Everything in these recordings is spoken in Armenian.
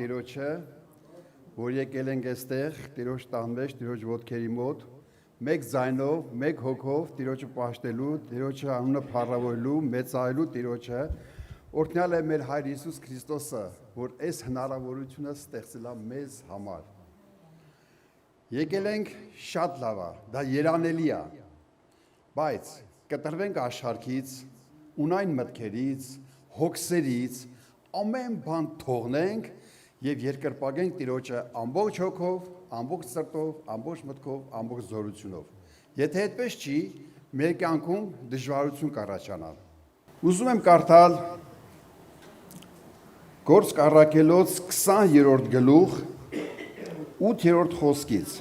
Տիրոջը, որ եկել ենք այստեղ, Տիրոջ տան մեջ, Տիրոջ ոտքերի մոտ, մեկ ձայնով, մեկ հոգով Տիրոջը պաշտելու, Տիրոջը անունը փառավորելու, մեծարելու Տիրոջը, օրհնյալ է մեր Հայր Հիսուս Քրիստոսը, որ այս հնարավորությունը ստեղծել է մեզ համար։ Եկել ենք շատ լավ է, դա երանելի է, բայց կտրվենք աշխարհից, ունայն մտքերից, հոգսերից, ամեն բան թողնենք եւ երկրպագենք Տիրոջը ամբողջ հոգով, ամբողջ սրտով, ամբողջ մտքով, ամբողջ զորությունով։ Եթե այդպես չի, մեր կյանքում դժվարություն կառաջանա։ Ուզում եմ կարդալ Գործք առաքելոց 20-րդ գլուխ 8-րդ խոսքից։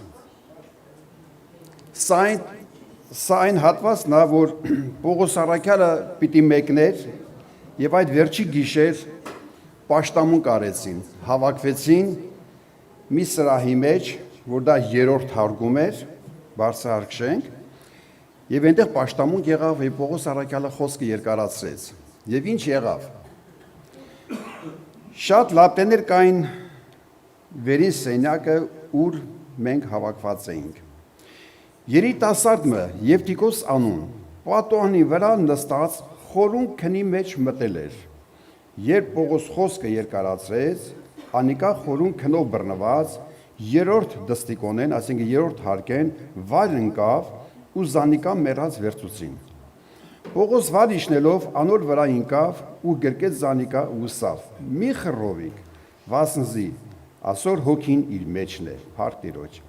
Սա այն հատվածն է, որ Պողոս առաքյալը պիտի մեկներ եւ այդ վերջի գիշեր պաշտամունք արեցին, հավաքվեցին մի սրահի մեջ, որ դա երրորդ հարգում էր, բարձրահարկ շենք, եւ այնտեղ պաշտամունք եղավ, եւ Պողոս առաքյալը խոսքը երկարացրեց։ Եվ ինչ եղավ։ Շատ լապտերներ կային վերին սենյակը, ուր մենք հավաքված էինք։ Երիտասարդը Եվտիքոս անուն, պատուհանի վրա նստած խորուն քնի մեջ մտել էր։ Երբ Պողոս խոսքը երկարացրեց, անիկա խորուն քնով բռնված, երրորդ դստիկոնեն, այսինքն երրորդ հարկեն, վայր ընկավ ու զանիկա մեռած վերցուցին։ Պողոս վար իջնելով անոր վրա ընկավ ու գրկեց զանիկա ու սավ։ Մի խռովիկ, վասնզի, ասոր հոգին իր մեջն է, փառք Տիրոջ։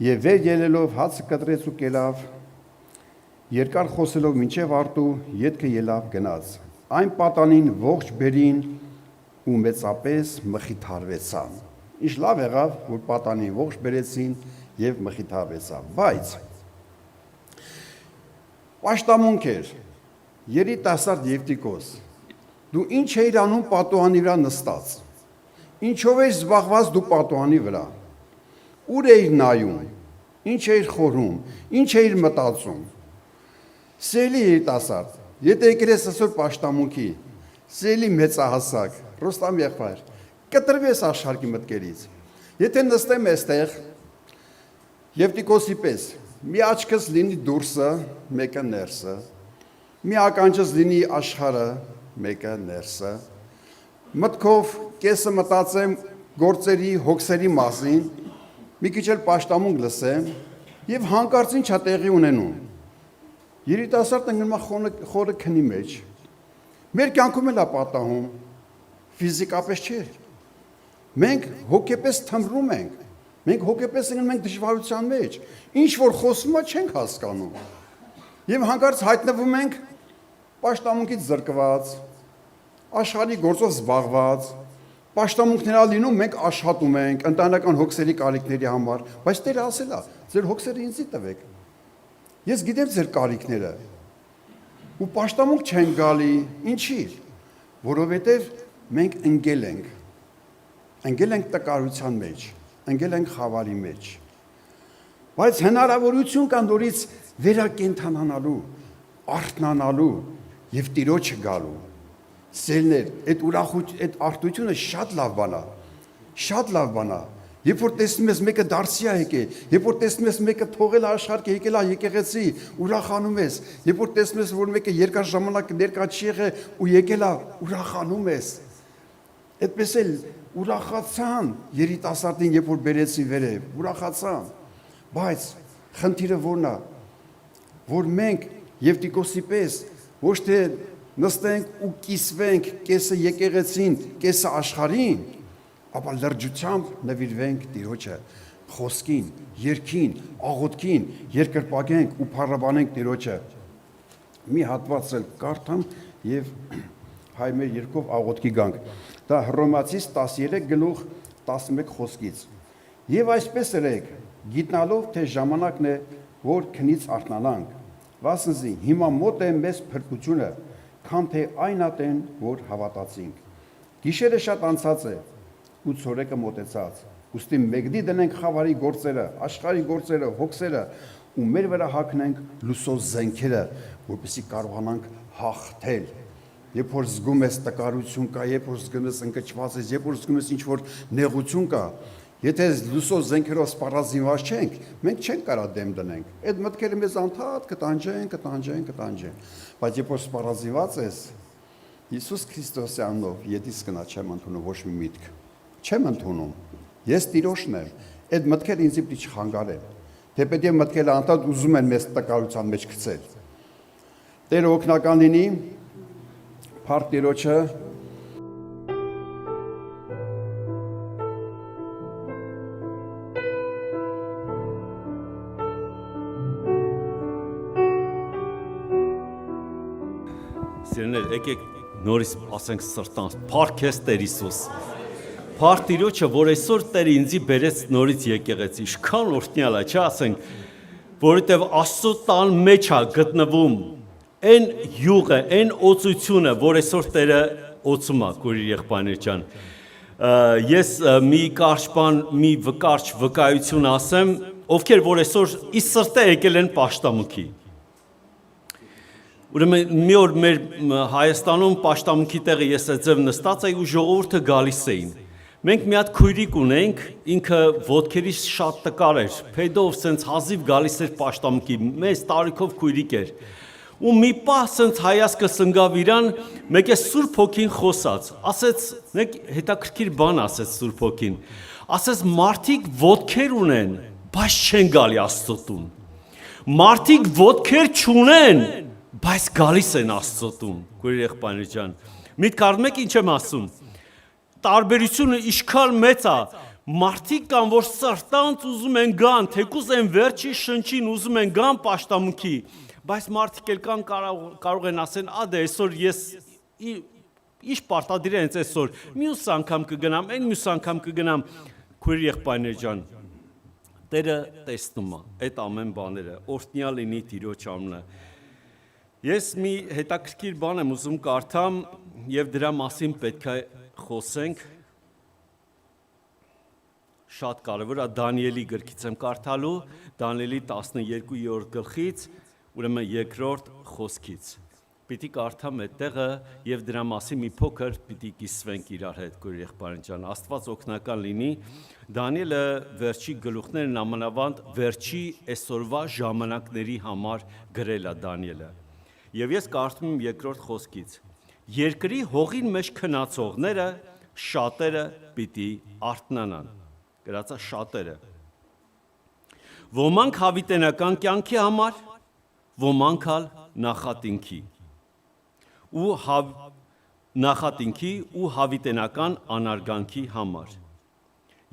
Եվ վեր ելելով հացը կտրեց ու կելավ, երկար խոսելով մինչև արտու, ետքը ելավ գնաց։ Այն պատանին ողջ բերին ու մեծապես մխիթարվեցան։ Ինչ լավ եղավ, որ պատանին ողջ բերեցին եւ մխիթարվեցան։ Բայց պաշտամունք էր, երիտասարդ Եվտիքոս, դու ինչ էիր անում պատուհանի վրա նստած։ Ինչով էիր զբաղված դու պատուհանի վրա։ Ուր էիր նայում, ինչ էիր խորում, ինչ էիր մտածում։ Սիրելի երիտասարդ, եթե եկել ես այսօր պաշտամունքի, սիրելի մեծահասակ, Ռոստամ եղբայր, կտրվես աշխարհի մտքերից։ Եթե նստեմ այստեղ, Եվտիքոսի պես, մի աչքս լինի դուրսը, մեկը ներսը, մի ականջս լինի աշխարհը, մեկը ներսը, մտքով կեսը մտածեմ գործերի, հոգսերի մասին, մի քիչ էլ պաշտամունք լսեմ եւ հանկարծ ինչ է տեղի ունենում։ Երիտասարդը գնում է խորը քնի մեջ։ Մեր կյանքում էլ է պատահում, ֆիզիկապես չէ։ Մենք հոգեպես թմրում ենք, մենք հոգեպես ենք դժվարության մեջ, ինչ որ խոսում է չենք հասկանում։ Եվ հանկարծ հայտնվում ենք պաշտամունքից զրկված, աշխարհի գործով զբաղված, պաշտամունքներա լինում մենք աշխատում ենք ընտանեկան հոգսերի կարիքների համար, բայց Տերը ասել է, ձեր հոգսերը ինձի տվեք։ Ես գիտեմ ձեր կարիքները։ Ու պաշտամունք չեն գալի, ինչի՞։ Որովհետև մենք ընկել ենք տկարության մեջ, ընկել ենք խավարի մեջ։ Բայց հնարավորություն կա նորից վերակենդանանալու, արթնանալու եւ Տիրոջը գալու։ Սերներ, այդ արթությունը շատ լավ բան է, շատ լավ բան է։ Երբ որ տեսնում ես մեկը դարձի է եկել, երբ որ տեսնում ես մեկը թողել աշխարհ եկել է եկեղեցի, ուրախանում ես, երբ որ տեսնում ես որ մեկը երկար ժամանակ ներկա չի եղել ու եկել է, ուրախանում ես։ Այդպես էլ ուրախացան երիտասարդին, երբ որ բերեցին վերև, ուրախացան։ Բայց խնդիրը որն է, որ մենք եւ Տիկոսի պես ոչ թե նստենք ու կիսվենք կեսը եկեղեցին, կեսը աշխարհին, ապա լրջությամբ նվիրվենք Տիրոջը, խոսքին, երգին, աղոթքին, երկրպագենք ու փառաբանենք Տիրոջը։ Մի հատված էլ կարդամ եւ հայ մեր երկով աղոթքի գանք։ Դա Հռոմացիս 13:11 խոսքից։ Եվ այսպես ըրեք, գիտնալով թե ժամանակն է, որ քնից արթնանանք, վասնզի հիմա մոտ է մեզ փրկությունը, քան թե այն ատեն, որ հավատացինք։ Գիշերը շատ անցած է, ու ցորեկը մոտեցած, ուստի մեկդի դնենք խավարի գործերը, աշխարհի գործերը, հոգսերը ու մեր վրա հագնենք լուսո զենքերը, որպեսզի կարողանանք հաղթել։ Երբ որ զգում ես տկարություն կա, երբ որ զգում ես ընկճված ես, երբ որ զգում ես ինչ որ նեղություն կա, եթե լուսո զենքերով սպառազինված չենք, մենք չենք կարա դեմ դնենք։ Այդ մտքերը մեզ անդադ կտանջեն, բայց երբ որ սպառազինված ես, Հիսուս Քրիստոսի անունով ետիս կնա չեմ ընդունում ոչ մի միտք։ Չեմ ընդունում, ես Տիրոջն եմ, այդ մտքերը ինձ պիտի չխանգարեն, թեպետև մտքերը անդադ ուզում են մեզ տկարության մեջ գցել։ Տերը օգնական լինի, փառք Տիրոջը։ Սիրելիներ, եկեք նորից ասենք սրտանց, փառք ես Տեր Հիսուս։ Փառք Տիրոջը, որ այսօր Տերը ինձի բերեց նորից եկեղեցի, ինչքան օրհնյալ է, չէ՞ ասենք, որովհետև Աստծո տան մեջ է գտնվում այն յուղը, այն օծությունը, որ այսօր Տերը օծում է, քույր եղբայրներ ջան։ Ես մի կարճ բան, մի վկարճ վկայություն ասեմ, ովքեր որ այսօր ի սրտե եկել են պաշտամունքի։ Ուրեմն մի օր մեր Հայաստանում պաշտամունքի տեղը ես այդձև նստած էի ու ժողովուրդը գալիս էին։ Մենք մի հատ քույրիկ ունենք, ինքը ոտքերից շատ տկար էր, փեդով սենց հազիվ գալիս էր պաշտամունքի, մեծ տարիքով քույրիկ էր։ Ու մի պահ սենց հայացքս ընկավ իրան, մեկ է Սուրբ Հոգին խոսած, ասեց, մեկ հետաքրքիր բան ասեց Սուրբ Հոգին, ասեց մարդիկ ոտքեր ունեն, բայց չեն գալի Աստծո տուն։ Մարդիկ ոտքեր չունեն, բայց գալիս են Աստծո տուն, քույր եղբայրներ ջան։ Միտք առնում եք ինչ եմ ասում։ Տարբերությունը ինչքան մեծ է, մարդիկ կան, որ սրտանց ուզում են գան, թեկուզ են վերջի շնչին ուզում են գան պաշտամունքի, բայց մարդիկ էլ կան կարող են ասեն, ադե այսօր ես ինչ պարտադիր է հենց այսօր, մյուս անգամ կգնամ, այն մյուս անգամ կգնամ, քույր եղբայրներ ջան, Տերը տեսնում է այդ ամեն բաները, օրհնյալ լինի Տիրոջ անունը։ Ես մի հետաքրքիր բան եմ ուզում կարդամ եւ դրա մասին պետք է խոսենք, շատ կարևոր է Դանիելի գրքից եմ կարդալու, Դանիելի 12-րդ գլխից, ուրեմն երկրորդ խոսքից։ Պիտի կարդամ այդտեղը եւ դրա մասին մի փոքր պիտի կիսվենք իրար հետ, քույր եղբայրներ ջան, Աստված օգնական լինի։ Դանիելը վերջի գլուխներն ամանավանդ վերջի այսօրվա ժամանակների համար գրել է Դանիելը։ Եվ ես կարդում եմ երկրորդ խոսքից. երկրի հողին մեջ քնացողները շատերը պիտի արթնանան։ Գրածա շատերը։ Ոմանք հավիտենական կյանքի համար, ոմանք ալ նախատինքի ու հավիտենական անարգանքի համար։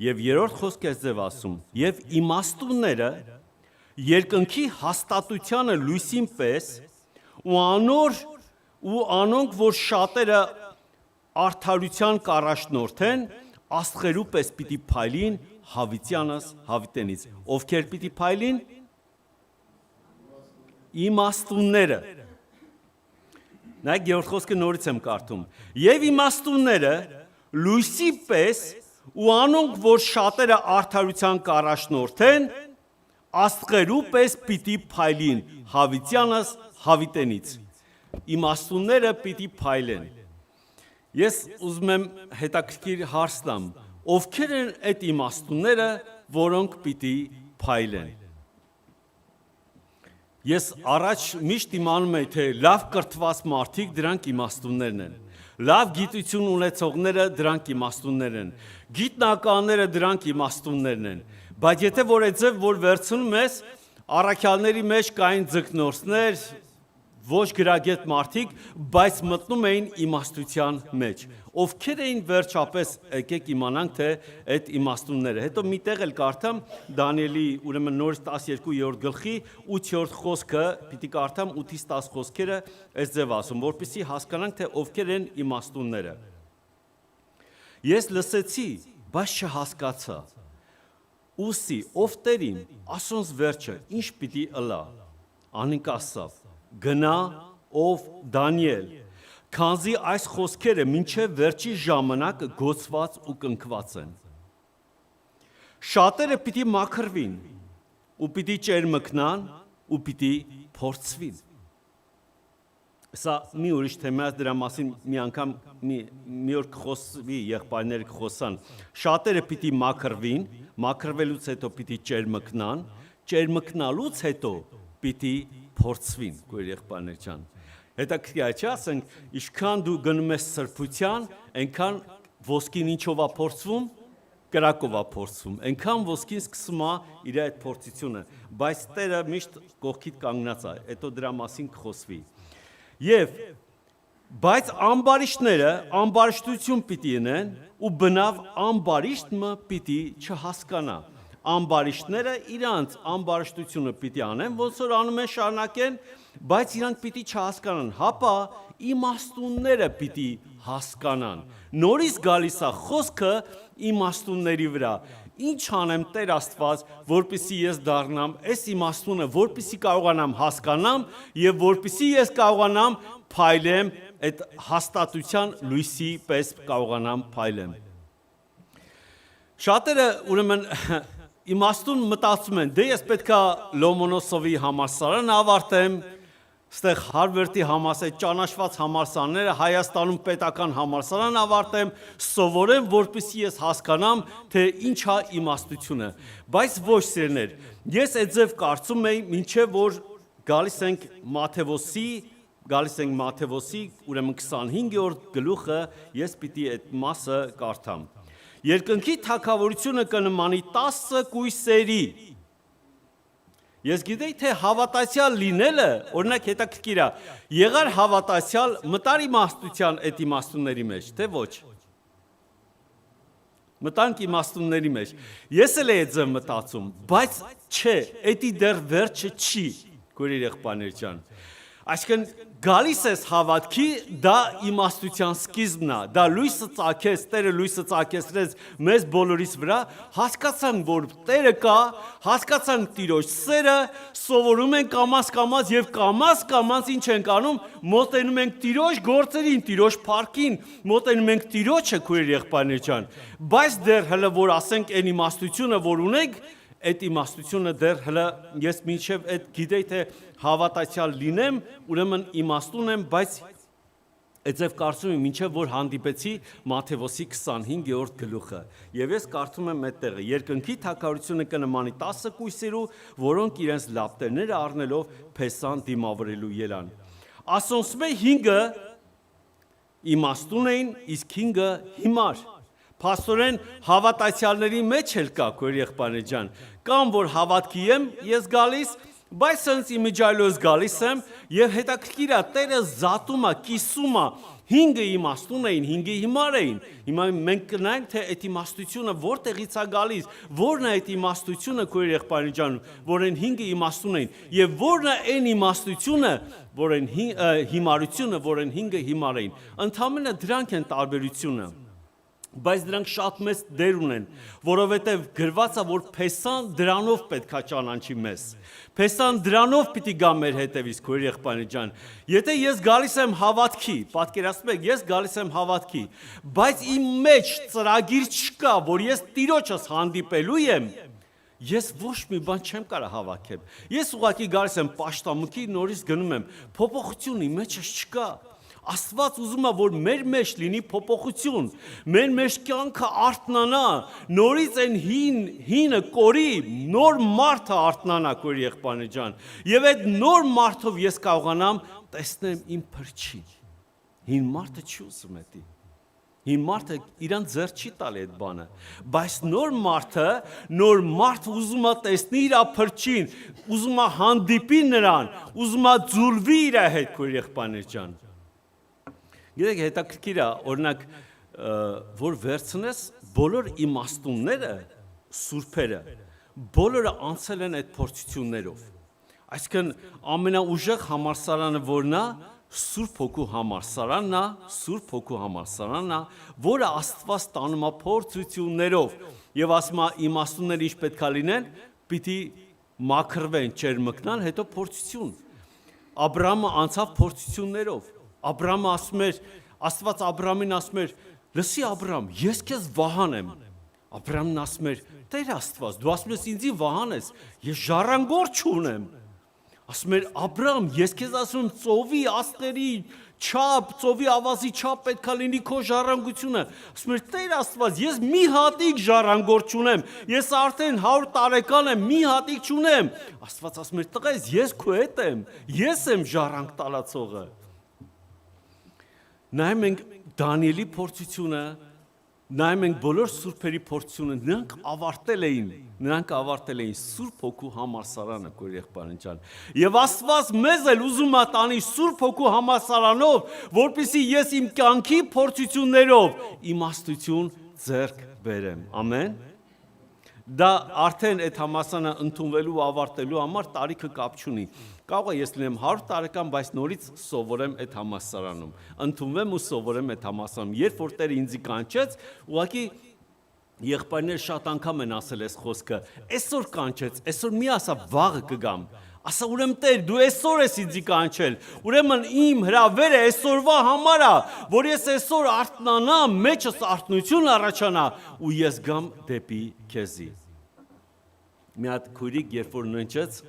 Եվ երրորդ խոսքը ձև ասում. եւ իմաստունները երկնքի հաստատությանը լույսին պես ու անոնք որ շատերը արդարության կառաջնորթեն աստղերու պես պիտի փայլին հավիտյանս հավիտենից։ Ովքեր պիտի փայլին? Իմաստունները։ Նայեք երրորդ խոսքը նորից եմ կարդում։ Եվ իմաստունները լույսի պես ու անոնք որ շատերը արդարության կառաջնորթեն աստղերու պես պիտի փայլին հավիտյանս հավիտենից։ Իմաստունները պիտի փայլեն։ Ես ուզում եմ հետաքրքիր հարց տամ. ովքեր են այդ իմաստունները, որոնք պիտի փայլեն։ Ես առաջ միշտ իմանում եմ, թե լավ կրթված մարդիկ դրանք իմաստուններն են։ Լավ գիտություն ունեցողները դրանք իմաստուններ են։ Գիտնականները դրանք իմաստուններն են։ Բայց եթե որ այդպես որ վերցնում ես, առաքյալների մեջ կային ձկնորսներ, ոչ գրագետ մարդիկ, բայց մտնում էին իմաստության մեջ։ Ովքեր էին վերջապես, եկեք իմանանք, թե այդ իմաստունները։ Հետո մի տեղ էլ կարդամ Դանիելի, ուրեմն նորից 12-րդ գլխի 8-րդ խոսքը, պիտի կարդամ 8-ից 10 խոսքերը, այս ձև ասում, որպեսզի հասկանանք, թե ովքեր են իմաստունները։ Ես լսեցի, բայց չհասկացա։ Ուսի, ով տերին, ասոնց վերջը, ինչ պիտի ըլա։ Անինք ասավ. գնա ով Դանիել, քանզի այս խոսքերը մինչև վերջի ժամանակ գոցված ու կնքված են։ Շատերը պիտի մաքրվին, ու պիտի ճերմկնան, ու պիտի փորձվին։ Սա մի ուրիշ թեմա է, դրա մասին մի անգամ մի օր կխոսվի, եղբայրները կխոսան։ Շատերը պիտի մաքրվին, մաքրվելուց հետո պիտի ճերմկնան, ճերմկնալուց հետո պիտի փորձվին, գույր եղբայրներ ջան։ Հետաքրքիր է, չէ՞ ասենք, ինչքան դու գնում ես սրբության, այնքան ոսկին ինչով է փորձվում, կրակով է փորձվում, այնքան ոսկին սկսում է իր այդ փորձությունը, բայց Տերը միշտ կողքիդ կանգնած է, հետո դրա մասին կխոսվի։ Եվ բայց ամբարիշտները ամբարիշտություն պիտի ունեն ու բնավ ամբարիշտը պիտի չհասկանա։ Ամբարիշտները իրանց ամբարիշտությունը պիտի անեն, ոնց որ անում են շարունակեն, բայց իրանք պիտի չհասկանան, հապա իմաստունները պիտի հասկանան։ Նորից գալիս է խոսքը իմաստունների վրա։ Ինչ անեմ Տեր Աստված, որպեսզի ես դառնամ այս իմաստունը, որպեսզի կարողանամ հասկանամ եւ որպեսզի ես կարողանամ փայլեմ այդ հաստատության լույսի պես կարողանամ փայլեմ։ Շատերը ուրեմն իմաստուն մտածում են, դե ես պետքա Լոմոնոսովի համալսարան ավարտեմ, ստեղ Հարվարդի համալսարան, ճանաչված համալսարանները, Հայաստանում պետական համալսարան ավարտեմ, սովորեմ, որպեսզի ես հասկանամ, թե ինչ է իմաստությունը։ Բայց ոչ սիրներ, ես այդ ձև կարծում եմ, մինչև որ գալիս ենք Մատթեոսի, ուրեմն 25-րդ գլուխը, ես պիտի այդ մասը կարդամ։ Երկնքի թագավորությունը կնմանի 10 կույսերի։ Ես գիտեի, թե հավատացյալ լինելը, օրինակ հետաքրքիր է, եղար հավատացյալ մտար իմաստության այդ իմաստունների մեջ, թե ոչ։ Մտանք իմաստունների մեջ։ Ես էլ եմ ձեր մտածում, բայց չէ, էդի դեռ վերջը չի, գորի եղբայրներ ջան։ Այսինքն գալիս ես հավատքի, դա իմաստության սկիզբն է, դա լույսը ծագեց, Տերը լույսը ծագեցրեց մեզ բոլորիս վրա, հասկացանք, որ Տերը կա, հասկացանք Տիրոջ սերը, սովորում ենք կամաց եւ կամաց ինչ ենք անում, մոտենում ենք Տիրոջ գործերին, Տիրոջ փառքին, մոտենում ենք Տիրոջը, քույր եղբայրներ ջան, բայց դեռ հələ որ ասենք այն իմաստությունը, որ ունենք, այդ իմաստությունը դեռ հələ ես մինչև այդ գիտեի թե հավատացյալ լինեմ, ուրեմն իմաստուն եմ, բայց այդպես կարծում եմ մինչև որ հանդիպեցի Մատթեոսի 25-րդ գլուխը։ Եվ ես կարդում եմ այդտեղը. երկնքի թագավորությունը կնմանի 10 կույսերու, որոնք իրենց լապտերները առնելով փեսան դիմավորելու ելան։ Ասոնցմե 5-ը իմաստուն էին, իսկ 5-ը հիմար։ Փաստորեն հավատացյալների մեջ էլ կա քույր եղբայրներ ջան, կամ որ հավատքի եմ ես գալիս, բայց sense իմիջայլոս գալիս եմ եւ հետաքրքիր է Տերը զատում է, կիսում է 5-ը իմաստուն էին, 5-ը հիմար էին։ Հիմա մենք կնայենք թե այդ իմաստությունը որտեղից է գալիս, որն է այդ իմաստությունը քույր եղբայրներ ջան, որ այն 5-ը իմաստուն էին, եւ որն է այն իմաստությունը, որ այն հիմարությունը, որ այն 5-ը հիմար էին։ Ընդհանրապես դրանք են տարբերությունը։ Բայց դրանք շատ մեծ դեր ունեն, որովհետև գրված է, որ Փեսան դրանով պետքա ճանաչի մեզ։ Փեսան դրանով պիտի գա մեր հետևից, քույր եղբայրներ ջան։ Եթե ես գալիս եմ հավատքի, պատկերացնում եք, ես գալիս եմ հավատքի, բայց իմ մեջ ծրագիր չկա, որ ես Տիրոջս հանդիպելու եմ, ես ոչ մի բան չեմ կարող հավաքել։ Ես ուղղակի գալիս եմ պաշտամունքի, նորից գնում եմ, փոփոխություն իմ մեջս չկա։ Աստված ուզում է, որ մեր մեջ լինի փոփոխություն, մեր մեջ կյանքը արթնանա, նորից այն հինը կորի, նոր մարդը արթնանա, քույր եղբայրներ ջան, եւ այդ նոր մարդով ես կարողանամ տեսնեմ իմ փրկչին։ Հին մարդը չի ուզում դա։ Հին մարդը իրան ձեռ չի տալի այդ բանը, բայց նոր մարդ ուզում է տեսնի իր փրկչին, ուզում է հանդիպի նրան, ուզում է ձուլվի իր հետ, քույր եղբայրներ ջան։ Գիտեք, հետաքրքիր է, օրինակ, որ վերցնես բոլոր իմաստունները, սուրբերը, բոլորը անցել են այդ փորձություններով։ Այսինքն ամենաուժեղ համալսարանը որն է, Սուրբ Հոգու համալսարանն է, Սուրբ Հոգու համալսարանն է, որը Աստված տանում է փորձություններով, եւ ասում է իմաստունները ինչ պետք է լինեն, պիտի մաքրվեն, չերմկնան, հետո փորձություն։ Աբրահամը անցավ փորձություններով։ Աբրահամը ասում էր, Աստված Աբրահամին ասում էր, լսի Աբրահամ, ես քեզ վահան եմ։ Աբրահամն ասում էր, Տեր Աստված, դու ասում ես ինձի վահան ես, ես ժառանգորդ չունեմ։ Ասում էր, Աբրահամ, ես քեզ ասում եմ, ծովի աստղերի չափ, ծովի ավազի չափ պետքա լինի քո ժառանգությունը։ Ասում էր, Տեր Աստված, ես մի հատիկ ժառանգորդ չունեմ, ես արդեն 100 տարեկան եմ, մի հատիկ չունեմ։ Աստված ասում էր, տղես, ես քո հետ եմ, ես եմ ժառանգ տալացողը։ Նայում ենք Դանիելի փորձությունը, նայում ենք բոլոր սուրբերի փորձությունը, նրանք ավարտել էին Սուրբ Հոգու համալսարանը, քույր եղբայրներ ջան։ Եվ Աստված մեզ էլ ուզում է տանի Սուրբ Հոգու համալսարանով, որպեսզի ես իմ կյանքի փորձություններով իմաստություն ձեռք բերեմ։ Ամեն։ Դա արդեն այդ համալսարանը ընդունվելու ու ավարտելու համար տարիքը կապ չունի։ Կարող է ես լինեմ 100 տարեկան, բայց նորից սովորեմ այդ համալսարանում, ընդունվեմ ու սովորեմ այդ համալսարանում։ Երբ որ Տերը ինձ կանչեց, ուղղակի եղբայրներ շատ անգամ են ասել այս խոսքը, այսօր կանչեց, այսօր մի ասա վաղը կգամ։ Ասա ուրեմն Տեր, դու այսօր ես ինձ կանչել, ուրեմն իմ հրավերը այսօրվա համար է, որ ես այսօր արթնանամ, մեջս արթնություն առաջանա ու ես գամ դեպի քեզի։ Մի հատ քույրիկ երբ որ ննջեց,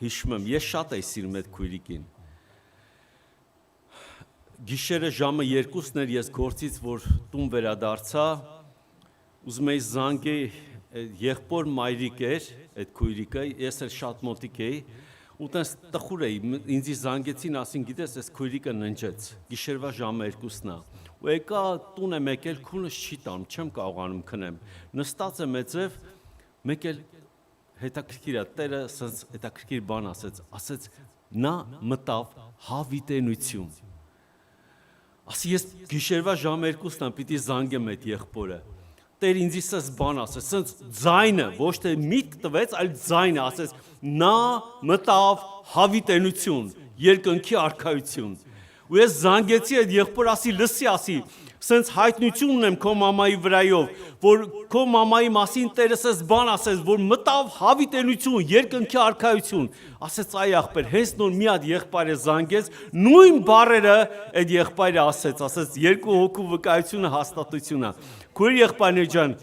հիշում եմ, ես շատ էի սիրում այդ քույրիկին։ Գիշերը ժամը 2-ն էր, ես գործից որ տուն վերադարձա, ուզում էի զանգեի, եղբոր մայրիկ էր այդ քույրիկը, ես էլ շատ մոտիկ էի, ու տես տխուր էի, ինձի զանգեցին, ասին գիտես, այս քույրիկը ննջեց, գիշերվա ժամը 2-ն է, ու եկա տուն եմ եկել, քունս չի տանում, չեմ կարողանում քնեմ, նստած եմ էձև, մեկ էլ հետաքրքիր է, Տերը սենց հետաքրքիր բան ասեց, նա մտավ հավիտենություն, ասի ես գիշերվա ժամը 2-ն եմ, պիտի զանգեմ այդ եղբորը, Տեր ինձ իսես բան ասեց, սենց ձայնը, ոչ թե միտք տվեց, այլ ձայնը ասեց, նա մտավ հավիտենություն, երկնքի արքայություն։ Ու ես զանգեցի այդ եղբոր ասի, լսի ասի, սենց հայտնություն ունեմ քո մամայի վրայով, որ քո մամայի մասին Տերը սես բան ասեց, որ մտավ հավիտենություն, երկնքի արքայություն։ Ասեց այ աղբեր, հենց նոր մի հատ եղբայրը զանգեց, նույն բառերը այդ եղբայրը ասեց, երկու հոգու վկայությունը հաստատություն է։ Քույր եղբայրներ ջան,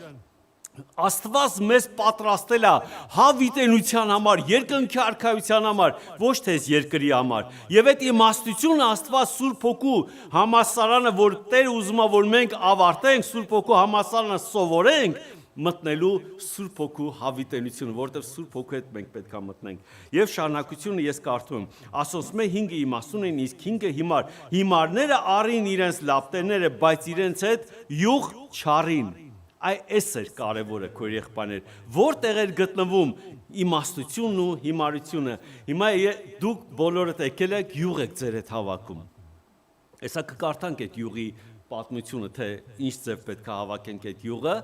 Աստված մեզ պատրաստել է հավիտենության համար, երկնքի արքայության համար, ոչ թե երկրի համար։ Եվ այդ իմաստությունը Աստված Սուրբ Հոգու համալսարանը, որ Տերը ուզում է, որ մենք ավարտենք, Սուրբ Հոգու համալսարանը սովորենք, մտնելու Սուրբ Հոգու հավիտենությունը, որտեղ Սուրբ Հոգու հետ մենք պետք է մտնենք։ Եվ շարունակությունը ես կարդում եմ, ասոնց մե 5 իմաստուն են, իսկ 5-ը հիմար։ Հիմարները առին իրենց լապտերները, բայց իրենց հետ յուղ չարին։ Այս էր կարևորը քո եղբայրներ, որտեղ էր գտնվում իմաստությունն ու հիմարությունը։ Հիմա դուք բոլորդ եկել եք յուղ եք ձեր հետ հավաքում։ Հեսա կկարդանք այդ յուղի պատմությունը, թե ինչ ձև պետք է հավաքենք այդ յուղը։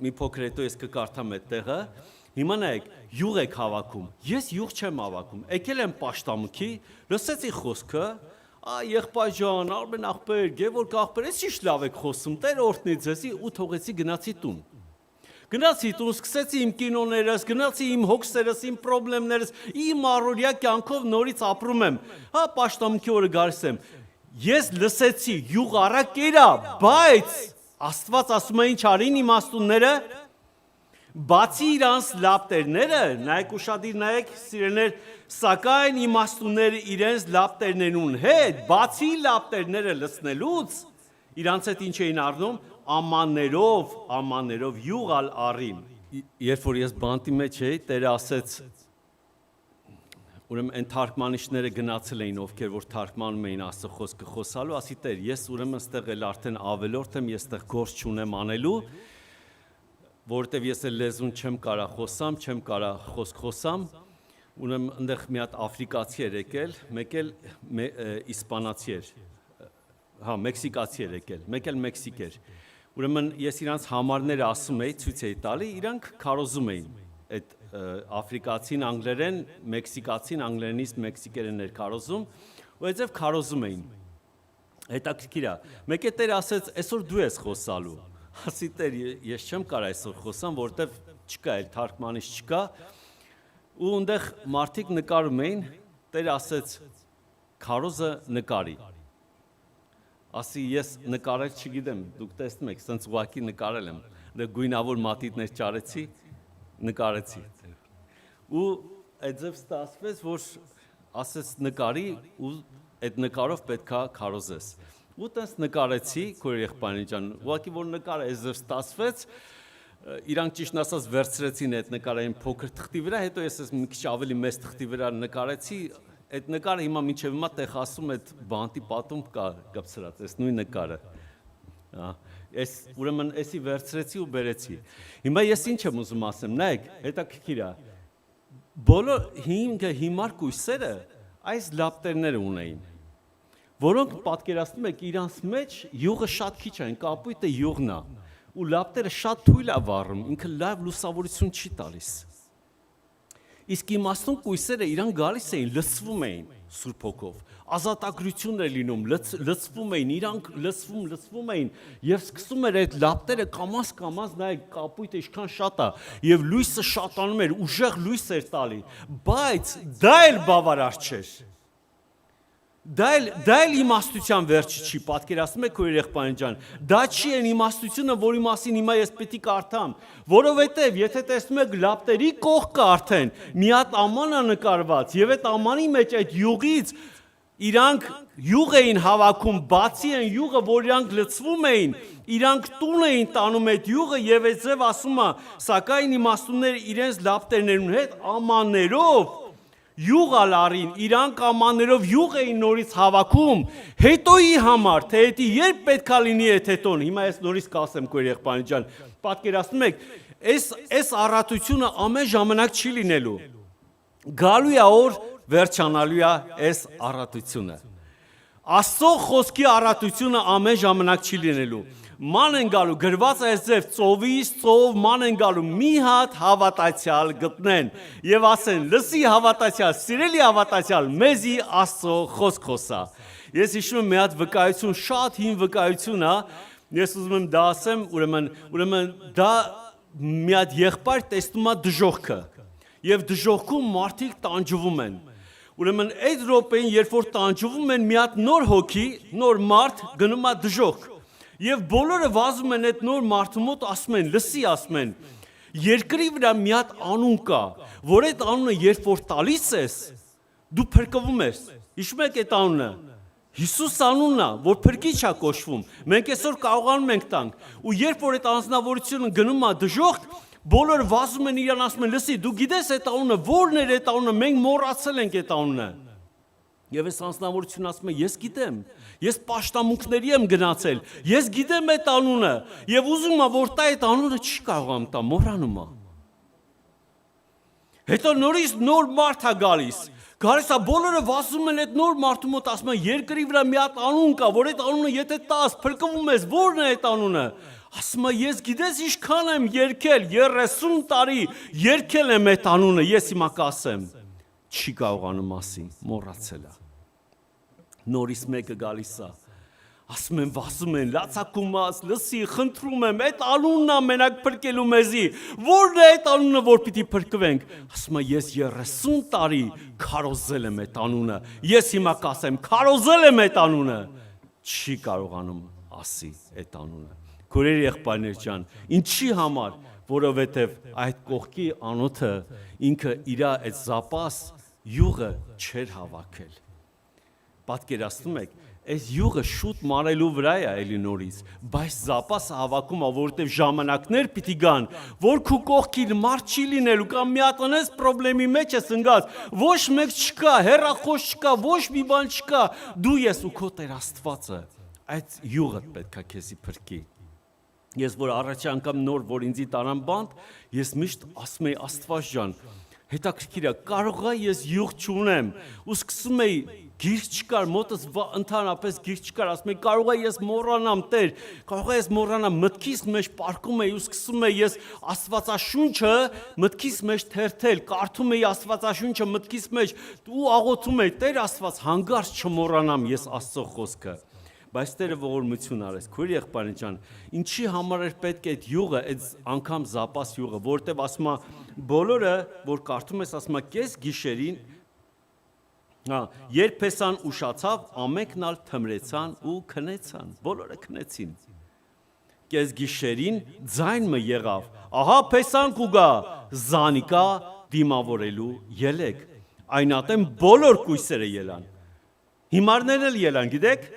Մի փոքր հետո ես կկարդամ այդ տեղը։ Հիմա նայեք, յուղ եք հավաքում։ Ես յուղ չեմ հավաքում։ Եկել եմ պաշտամունքի, լսեցի խոսքը, եղբայր ջան, Արմեն ախպեր, Գևորգ ախպեր, ես ինչ լավ եք խոսում, Տեր օրհնի ձեզի ու թողեցի գնացի տուն։ Գնացի տուն, սկսեցի իմ կինոներս, գնացի իմ հոգսերս, իմ խնդիրներս, իմ առօրյա կյանքով նորից ապրում եմ։ Պաշտամունքի օրը գալիս եմ։ Ես լսեցի յուղ առակ կերա, բայց Աստված ասում է ինչ արին իմաստունները, բացի իրանց լապտերները, նայեք ուշադիր նայեք, սիրելիներ, սակայն իմաստունները իրենց լապտերներուն հետ, բացի լապտերները լցնելուց, իրանց հետ ինչ էին առնում, ամաններով յուղալ առին։ Երբ որ ես բանտի մեջ էի, Տերը ասեց, ուրեմն այն թարգմանիչները գնացել էին, ովքեր որ թարգմանում էին Աստծո խոսքը խոսալու, ասի Տեր, ես ուրեմն ստեղ էլ արդեն ավելորդ եմ, ես ստեղ գործ չունեմ անելու, որովհետև ես էլ լեզուն չեմ կարա խոսամ, չեմ կարա խոսք խոսամ, ուրեմն այնտեղ մի հատ աֆրիկացի էր եկել, մեկ էլ իսպանացի էր, մեքսիկացի էր եկել, մեկ էլ մեքսիկ էր։ Ուրեմն ես իրանց համարները ասում էի, ցույց էի տալի, իրանք քարոզում էին այդ աֆրիկացին անգլերեն, մեքսիկացին անգլերենից մեքսիկերեն էր քարոզում, ու այդպես քարոզում էին։ Հետաքրքիր է։ Մեկ է Տեր ասեց, այսօր դու ես խոսալու։ Ասի Տեր, ես չեմ կարող այսօր խոսամ, որովհետև չկա, այլ թարգմանիչ չկա։ Ու այնտեղ մարդիկ նկարում էին, Տեր ասեց, քարոզը նկարի։ Ասի ես նկարել չգիտեմ, դուք տեսնում եք, սենց ուղակի նկարել եմ։ Դե գույնավոր մատիտներ ճարեցի, նկարեցի։ Ու այդպես ստացվեց, որ ասեց նկարի ու այդ նկարով պետքա քարոզես։ Ու տես նկարեցի քո եղբայրին ջան, ուղղակի որ նկարը այդպես ստացվեց, իրանք ճիշտ ասած վերցրեցին այդ նկարային փոքր թղթի վրա, հետո ես մի քիչ ավելի մեծ թղթի վրա նկարեցի, այդ նկարը հիմա մինչև հիմա տեղ ասում այդ բանտի պատում կա գծրած, այս նույն նկարը։ Այս ուրեմն էսի վերցրեցի ու բերեցի։ Հիմա ես ինչ եմ ուզում ասեմ, նայեք, հետաքրքիր է։ Բոլոր հիմար կույսերը այս լապտերները ունեին, որոնք պատկերացնում եք իրանց մեջ յուղը շատ քիչ է, կապույտը յուղն է, ու լապտերը շատ թույլ է վառում, ինքը լավ լուսավորություն չի տալիս։ Իսկ իմաստուն կույսերը իրան գալիս էին, լցվում էին Սուրբ Հոգով, ազատագրություն էր լինում, լցվում էին, իրանք լցվում էին եւ սկսում էր այդ լապտերը կամաց նայեք կապույտը ինչքան շատ է եւ լույսը շատանում էր, ուժեղ լույս էր տալի, բայց դա էլ բավարար չէր։ Դա էլ իմաստության վերջը չի, պատկերացնում եք քո եղբայրին ջան, դա չի այն իմաստությունը, որի մասին հիմա ես պետք է կարդամ, որովհետև եթե տեսնում եք լապտերի կողքը արդեն մի հատ աման է նկարված եւ այդ ամանի մեջ այդ յուղից իրանք յուղ էին հավաքում, բացի այն յուղը, որ իրանք լցվում էին, իրանք տուն էին տանում այդ յուղը եւ այդ ձև ասում է, սակայն իմաստունները իրենց լապտերներուն հետ ամաններով յուղալ արին, իրանք ամաններով յուղ էին նորից հավաքում, հետոյի համար, թե հետի երբ պետքա լինի այդ հետոն, հիմա ես նորից կասեմ քո եղբայրին ջան, պատկերացնում եք, այս առատությունը ամեն ժամանակ չի լինելու, գալու է օր վերջանալու է այս առատությունը, Աստծո խոսքի առատությունը ամեն ժամանակ չի լինելու, ման են գալու, գրված է ձև, ծովից ծով ման են գալու, մի հատ հավատացյալ գտնեն և ասեն, լսի հավատացյալ, սիրելի հավատացյալ, մեզի Աստծո խոսք խոսա։ Ես հիշում եմ մի հատ վկայություն, շատ հին վկայություն է, ես ուզում եմ դա ասեմ, ուրեմն դա մի հատ եղբայր տեսնում է դժոխքը և դժոխքում մարդիկ տանջվում են։ Ուրեմն այդ րոպեին, երբ որ տանջվում են մի հատ նոր հոգի, նոր մարդ գնում է դժոխք եւ բոլորը վազում են այդ նոր մարդու մոտ ասում են, լսի ասում են, երկրի վրա մի հատ անուն կա, որ այդ անունը երբ որ տալիս ես, դու փրկվում ես։ Հիշում եք այդ անունը։ Հիսուս անունն է, որ փրկիչ է կոչվում։ Մենք այսօր կարողանում ենք տանք։ Ու երբ որ այդ անձնավորությունը գնում է դժոխք, բոլորը վազում են իրան ասում են, լսի, դու գիտես այդ անունը, ո՞րն էր այդ անունը, մենք մոռացել ենք այդ անունը։ Եվ այս անձնավորությունը ասում է, ես գիտեմ, ես պաշտամունքների եմ գնացել, ես գիտեմ այդ անունը, եւ ուզում եմ որ տա այդ անունը չի կարողանում տա, մոռանում է։ Հետո նորից նոր մարդ է գալիս է բոլորը վազում են այդ նոր մարդու մոտ ասում են երկրի վրա մի հատ անուն կա, որ այդ անունը եթե տաս, փրկվում ես, ո՞րն է այդ անունը։ Ասում է ես գիտես ինչքան եմ երգել, 30 տարի երգել եմ այդ անունը, ես հիմա կասեմ։ Չի կարողանում ասի, մոռացել է։ Նորից մեկը գալիս է, ասում են վասում են, լացակումած, լսի, խնդրում եմ, այդ անունն է մենակ փրկելու մեզի, ո՞րն է այդ անունը, որ պիտի փրկվենք։ Ասում է ես 30 տարի քարոզել եմ այդ անունը, ես հիմա կասեմ, քարոզել եմ այդ անունը։ Չի կարողանում ասի այդ անունը։ Քուրեր եղբայրներ ջան, ինչի համար, որովհետև այդ կողքի անոթը ինքը իր այդ զապաս յուղը չէր հավաքել։ Պատկերացնում եք, այս յուղը շուտ մարելու վրա է էլի նորից, բայց զապասը հավաքում է, որովհետև ժամանակներ պիտի գան, որ քու կողքին մարդ չի լինելու կամ մի հատ անես պրոբլեմի մեջ ես ընկած, ոչ մեկ չկա, հեռախոս չկա, ոչ մի բան չկա, դու ես ու քո Տեր Աստվածը, այդ յուղը պետք է քեզի փրկի։ Ես որ առաջի անգամ նոր որ ինձի տարան բանտ, ես միշտ ասում եի Աստված ջան, հետաքրքիր է, կարող է ես յուղ չունեմ, ու սկսում էի գիրք չկար, մոտս ընդհանրապես գիրք չկար, ասում էի կարող է ես մոռանամ Տեր, կարող է ես մոռանամ, մտքիս մեջ պարկում էի ու սկսում էի ես Աստվածաշունչը մտքիս մեջ թերթել, կարդում էի Աստվածաշունչը մտքիս մեջ ու աղոթում էի Տեր Աստված հանգարց չմոռանամ ես Աստծո խոսքը։ Բայց Տերը ողորմություն արեց, քույր եղբայրն ջան, ինչի համար էր պետք է այդ յուղը, այդ անգամ զապաս յուղը, որտեվ ասում է բոլորը, որ կարդում ես, ասում է կես գիշերին, երբ Փեսան ուշացավ, ամենքն ալ թմրեցան ու քնեցան, բոլորը քնեցին։ Կես գիշերին ձայնը եղավ, ահա Փեսան կուգա, զանիկա դիմավորելու ելեք, այն ատեմ բոլոր կույսերը ելան, հիմարներն էլ ելան, գիտեք,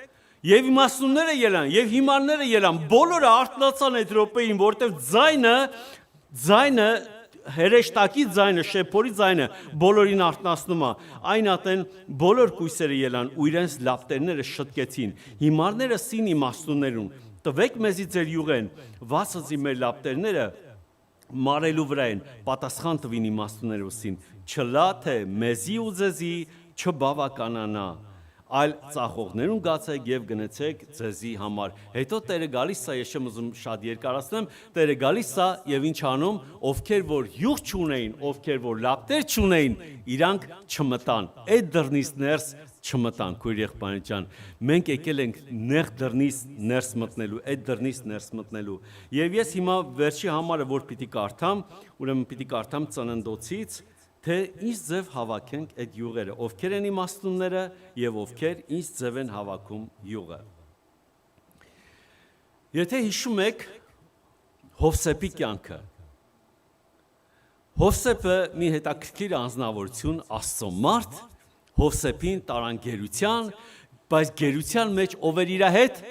Եվ իմաստունները ելան, եւ հիմարները ելան, բոլորը արթնացան այդ րոպեին, որտեվ ձայնը, հերեշտակի ձայնը, շեփորի ձայնը բոլորին արթնացնում է, այն ատեն բոլոր կույսերը ելան ու իրենց լապտերները շտկեցին, հիմարները սին իմաստուններուն, տվեք մեզի ձեր յուղեն, վասզի մեր լապտերները մարելու վրա են, պատասխան տվին իմաստունները ուսին, չլա թե մեզի ու ձեզի չբավականանա, այլ ծախողներուն գացեք եւ գնացեք ձեզի համար։ Հետո Տերը գալիս է, ես չեմ ուզում շատ երկարացնեմ, Տերը գալիս է եւ ինչ անում, ովքեր որ յուղ չունեին, ովքեր որ լապտեր չունեին, իրանք չմտան։ Այդ դռնից ներս չմտան, քույր եղբայր ջան։ Մենք եկել ենք նեղ դռնից ներս մտնելու, այդ դռնից ներս մտնելու։ Եվ ես հիմա վերջի համարը որ պիտի կարդամ, ուրեմն պիտի կարդամ Ծննդոցից թե ինչ ձև հավաքենք այդ յուղերը, ովքեր են իմաստունները եւ ովքեր ինչ ձև են հավաքում յուղը։ Եթե հիշում եք Հովսեփի կյանքը, Հովսեփը մի հետաքրքիր անձնավորություն, Աստծո մարդ, Հովսեփին տարան գերության, բայց գերության մեջ ով էր իր հետ։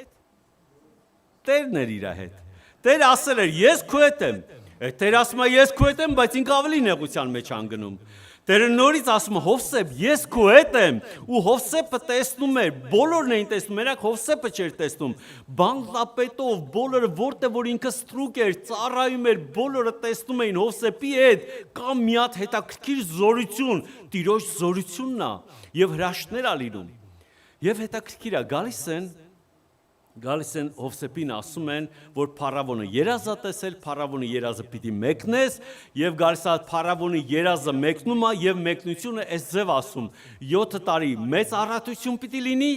Տերն էր իր հետ։ Տերը ասել էր, ես քո հետ եմ։ Տերը ասում է, ես քո հետ եմ, բայց ինքը ավելի նեղության մեջ անգնում։ Տերը նորից ասում է, Հովսեփ, ես քո հետ եմ, ու Հովսեփը տեսնում էր, բոլորն էին տեսնում, մենակ Հովսեփը չէր տեսնում։ Բանտապետով բոլորը, որտեղ որ ինքը ստրուկ էր, ծառայում էր, բոլորը տեսնում էին Հովսեփի հետ, կամ մի հատ հետաքրքիր զորություն, Տիրոջ զորությունն է, եւ հրաշքներ ա լինում։ Եվ հետաքրքիր է, գալիս են Հովսեփին ասում են, որ փարավոնը երազ է տեսել, փարավոնի երազը պիտի մեկնես, եւ գալիս է փարավոնի երազը մեկնում է եւ մեկնությունը այս ձև ասում 7 տարի մեծ առատություն պիտի լինի,